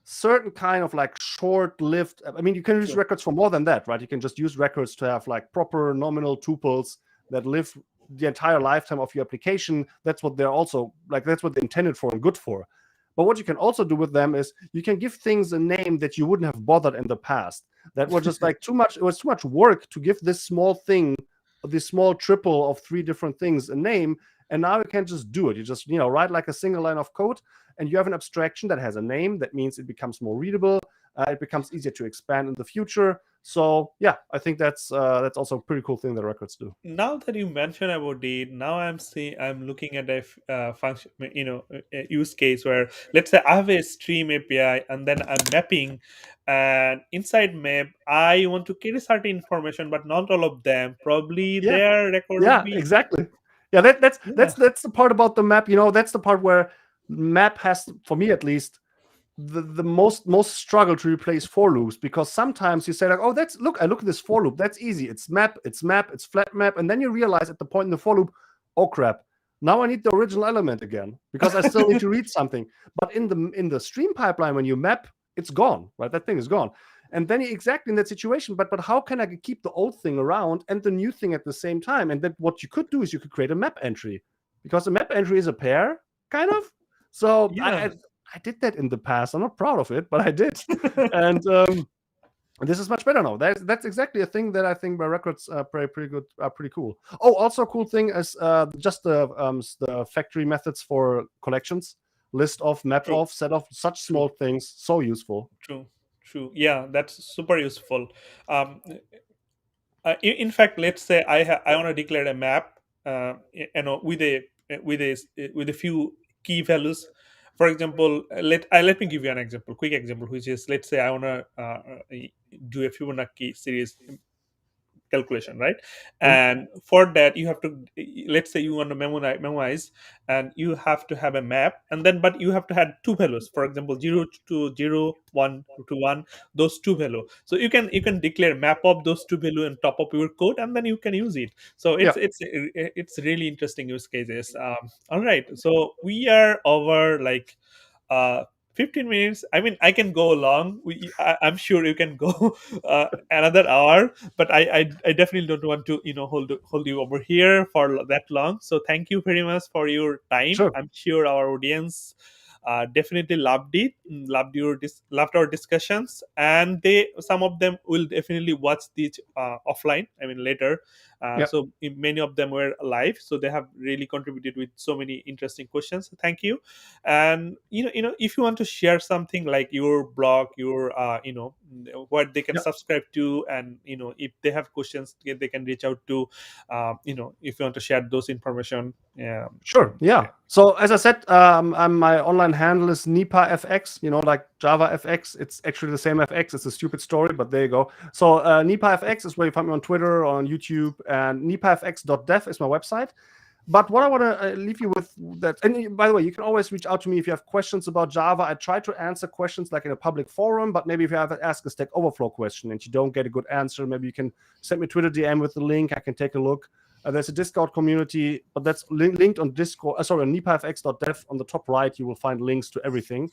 Speaker 2: certain kind of like short-lived, I mean, you can use records for more than that, right? You can just use records to have like proper nominal tuples that live the entire lifetime of your application. That's what they're also like, that's what they're intended for and good for. But what you can also do with them is you can give things a name that you wouldn't have bothered in the past. That was just like too much. It was too much work to give this small thing, this small triple of 3 different things a name. And now you can just do it. You just, write like a single line of code, and you have an abstraction that has a name. That means it becomes more readable. It becomes easier to expand in the future. So yeah, I think that's also a pretty cool thing that records do.
Speaker 1: Now that you mention about it, now I'm looking at a function, a use case where, let's say I have a stream API and then I'm mapping, and inside map I want to carry certain information, but not all of them. Probably
Speaker 2: Yeah,
Speaker 1: their record would
Speaker 2: yeah,
Speaker 1: be.
Speaker 2: exactly. Yeah, that's
Speaker 1: Yeah.
Speaker 2: that's the part about the map. That's the part where map has, for me at least, the most struggle to replace for loops, because sometimes you say like, oh, I look at this for loop, that's easy, it's map, it's flat map, and then you realize at the point in the for loop, oh crap, now I need the original element again because I still need to read something. But in the stream pipeline, when you map, it's gone, right? That thing is gone. And then you're exactly in that situation. But how can I keep the old thing around and the new thing at the same time? And then what you could do is you could create a map entry, because a map entry is a pair, kind of. So
Speaker 1: Yeah.
Speaker 2: I did that in the past. I'm not proud of it, but I did. And this is much better now. That's exactly a thing that I think my records are pretty good, are pretty cool. Oh, also a cool thing is just the factory methods for collections, list of, map
Speaker 1: True.
Speaker 2: of, set of, such small things. So useful.
Speaker 1: True. Yeah, that's super useful. Um, in fact, let's say I want to declare a map, with a few key values. For example, let me give you an example, quick example, which is, let's say I want to do a Fibonacci series calculation, right?
Speaker 2: Hmm?
Speaker 1: And for that you have to, let's say you want to memorize, and you have to have a map, and then but you have to have two values, for example 0 to 0, 1 to 1, those two value. So you can declare map of those two value and top up your code, and then you can use it. So
Speaker 2: Yeah,
Speaker 1: it's really interesting use cases. All right, so we are over like uh 15 minutes. I mean, I can go long. I'm sure you can go another hour, but I definitely don't want to hold you over here for that long. So thank you very much for your time.
Speaker 2: sure.
Speaker 1: I'm sure our audience definitely loved it, loved our discussions, and some of them will definitely watch this offline, I mean later.
Speaker 2: Yeah,
Speaker 1: So many of them were live, so they have really contributed with so many interesting questions. Thank you. And if you want to share something like your blog, your what they can
Speaker 2: yeah.
Speaker 1: subscribe to, and if they have questions, they can reach out to, if you want to share those information.
Speaker 2: Sure. Yeah. So as I said, my online handle is NipaFX. Like Java FX. It's actually the same FX. It's a stupid story, but there you go. So NipaFX is where you find me on Twitter or on YouTube, and nipafx.dev is my website. But what I want to leave you with that, and by the way, you can always reach out to me if you have questions about Java. I try to answer questions like in a public forum, but maybe if you have to ask a Stack Overflow question and you don't get a good answer, maybe you can send me a Twitter DM with the link. I can take a look. There's a Discord community, but that's linked on Discord. Sorry, on nipafx.dev. On the top right, you will find links to everything.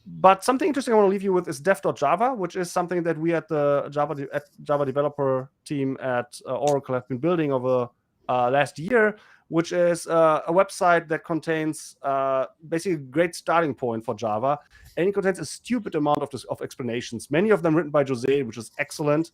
Speaker 2: But something interesting I want to leave you with is dev.java, which is something that we at the Java developer team at Oracle have been building over last year, which is a website that contains basically a great starting point for Java. And it contains a stupid amount of explanations, many of them written by Jose, which is excellent.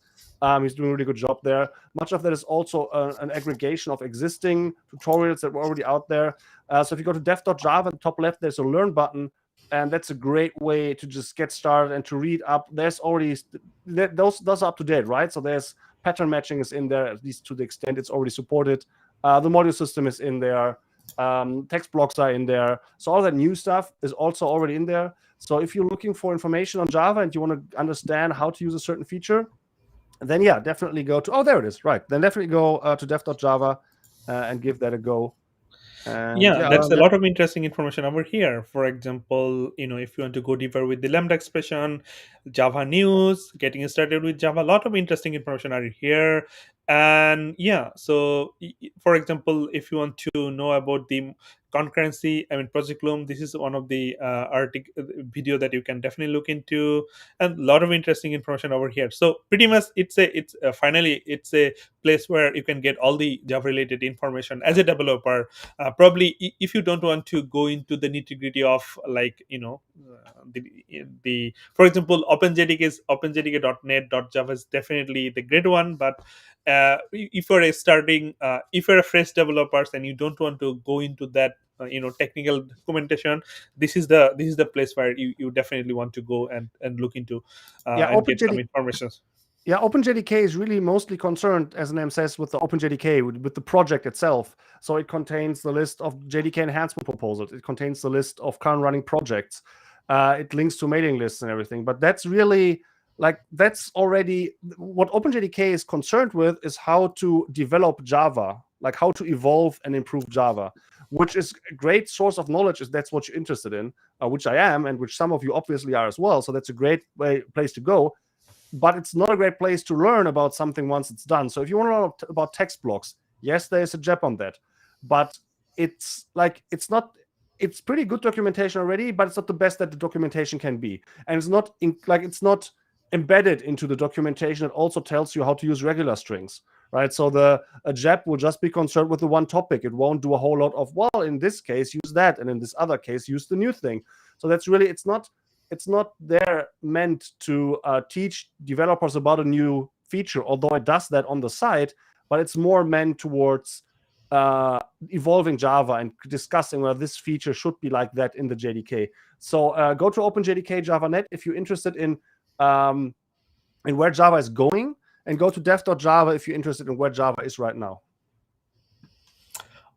Speaker 2: He's doing a really good job there. Much of that is also an aggregation of existing tutorials that were already out there. So if you go to dev.java, at the top left, there's a Learn button. And that's a great way to just get started and to read up. There's already those are up to date, right? So there's pattern matching is in there, at least to the extent it's already supported. The module system is in there. Text blocks are in there. So all that new stuff is also already in there. So if you're looking for information on Java and you want to understand how to use a certain feature, then yeah, definitely go to, there it is, right. Then definitely go to dev.java and give that a go. And
Speaker 1: Yeah, that's a lot of interesting information over here. For example, if you want to go deeper with the lambda expression, Java news, getting started with Java, a lot of interesting information are here. And yeah, so for example, if you want to know about the concurrency, I mean project loom, this is one of the video that you can definitely look into, and a lot of interesting information over here. So pretty much it's finally it's a place where you can get all the Java related information as a developer. Probably if you don't want to go into the nitty gritty of, like, the for example, openjdk.net.java is definitely the great one. But if you're a starting if you're a fresh developers and you don't want to go into that technical documentation, this is the place where you definitely want to go and look into
Speaker 2: Yeah,
Speaker 1: and get some information.
Speaker 2: Yeah, OpenJDK is really mostly concerned, as the name says, with the OpenJDK, with the project itself. So it contains the list of JDK enhancement proposals. It contains the list of current running projects. It links to mailing lists and everything. But that's really, like, that's already what OpenJDK is concerned with, is how to develop Java, like how to evolve and improve Java, which is a great source of knowledge if that's what you're interested in, which I am, and which some of you obviously are as well. So that's a great place to go. But it's not a great place to learn about something once it's done. So if you want to learn about text blocks, yes, there's a JEP on that, but it's pretty good documentation already, but it's not the best that the documentation can be, and it's not embedded into the documentation. It also tells you how to use regular strings, right? So a JEP will just be concerned with the one topic. It won't do a whole lot of, well, in this case use that, and in this other case use the new thing. So that's really, it's not there meant to teach developers about a new feature, although it does that on the side, but it's more meant towards evolving Java and discussing whether this feature should be like that in the JDK. So go to OpenJDK Java.net if you're interested in where Java is going, and go to dev.java if you're interested in where Java is right now.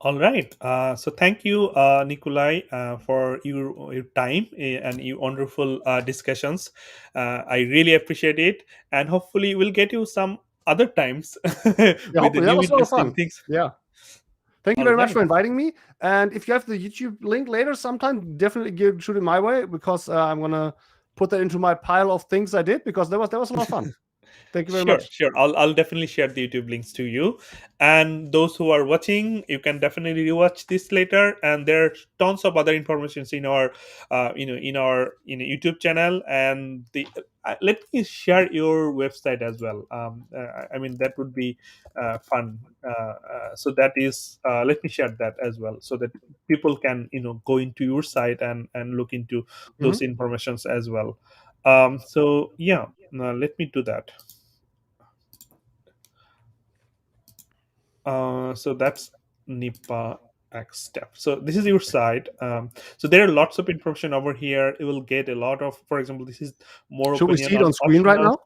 Speaker 1: All right. So thank you, Nicolai, for your time and your wonderful discussions. I really appreciate it, and hopefully we'll get you some other times
Speaker 2: Yeah,
Speaker 1: with the
Speaker 2: hopefully that
Speaker 1: new
Speaker 2: was a lot of
Speaker 1: interesting
Speaker 2: fun.
Speaker 1: things.
Speaker 2: Yeah. Thank you
Speaker 1: All
Speaker 2: very much
Speaker 1: right.
Speaker 2: for inviting me. And if you have the YouTube link later sometime, definitely shoot it my way, because I'm gonna put that into my pile of things I did, because that was a lot of fun. Thank you very
Speaker 1: Sure,
Speaker 2: much.
Speaker 1: sure. I'll definitely share the YouTube links to you, and those who are watching, you can definitely rewatch this later. And there are tons of other informations in our, YouTube channel. And let me share your website as well. I mean that would be fun. So that is, let me share that as well, so that people can go into your site and look into those informations as well. So yeah, let me do that. So that's Nipa X step. So this is your site. So there are lots of information over here. You will get a lot of, for example, this is more
Speaker 2: Should we see
Speaker 1: opinion
Speaker 2: it on screen right
Speaker 1: optional.
Speaker 2: now?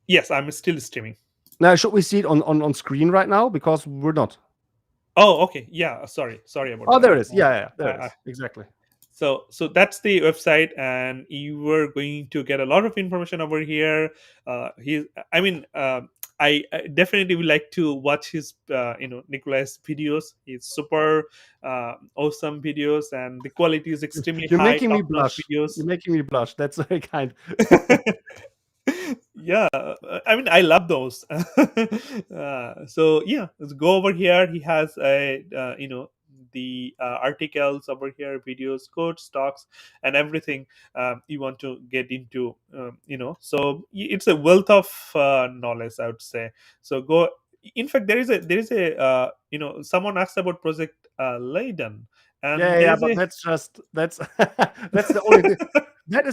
Speaker 1: Yes, I'm still streaming.
Speaker 2: Now, should we see it on screen right now? Because we're not.
Speaker 1: Oh, okay. Yeah, sorry about
Speaker 2: Oh,
Speaker 1: that.
Speaker 2: there it is. Yeah, there it is. Exactly.
Speaker 1: So that's the website, and you were going to get a lot of information over here. I mean, I definitely would like to watch his Nicolai's videos. He's super awesome videos, and the quality is extremely
Speaker 2: You're
Speaker 1: high,
Speaker 2: making me
Speaker 1: top notch
Speaker 2: blush.
Speaker 1: videos.
Speaker 2: You're making me blush. That's very kind.
Speaker 1: Yeah, I mean, I love those. So yeah, let's go over here. He has the articles over here, videos, codes, talks, and everything you want to get into. So it's a wealth of knowledge, I would say. So go. In fact, there is a someone asked about project Leiden, and
Speaker 2: Yeah,
Speaker 1: there's
Speaker 2: but
Speaker 1: a
Speaker 2: that's that's the only thing. That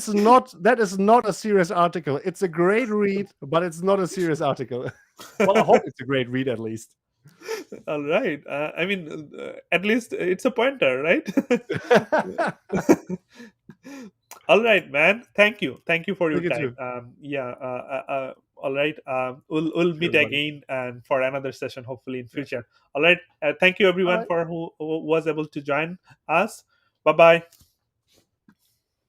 Speaker 2: is not a serious article. It's a great read, but it's not a serious article. Well, I hope it's a great read at least.
Speaker 1: All right. I mean, at least it's a pointer, right? All right, man. Thank you for your
Speaker 2: Thank you
Speaker 1: time.
Speaker 2: too.
Speaker 1: Yeah. All right. We'll
Speaker 2: Sure,
Speaker 1: meet
Speaker 2: buddy.
Speaker 1: again and for another session, hopefully in
Speaker 2: Yeah.
Speaker 1: future. All right. Thank you
Speaker 2: All
Speaker 1: everyone
Speaker 2: right.
Speaker 1: for who was able to join us. Bye bye.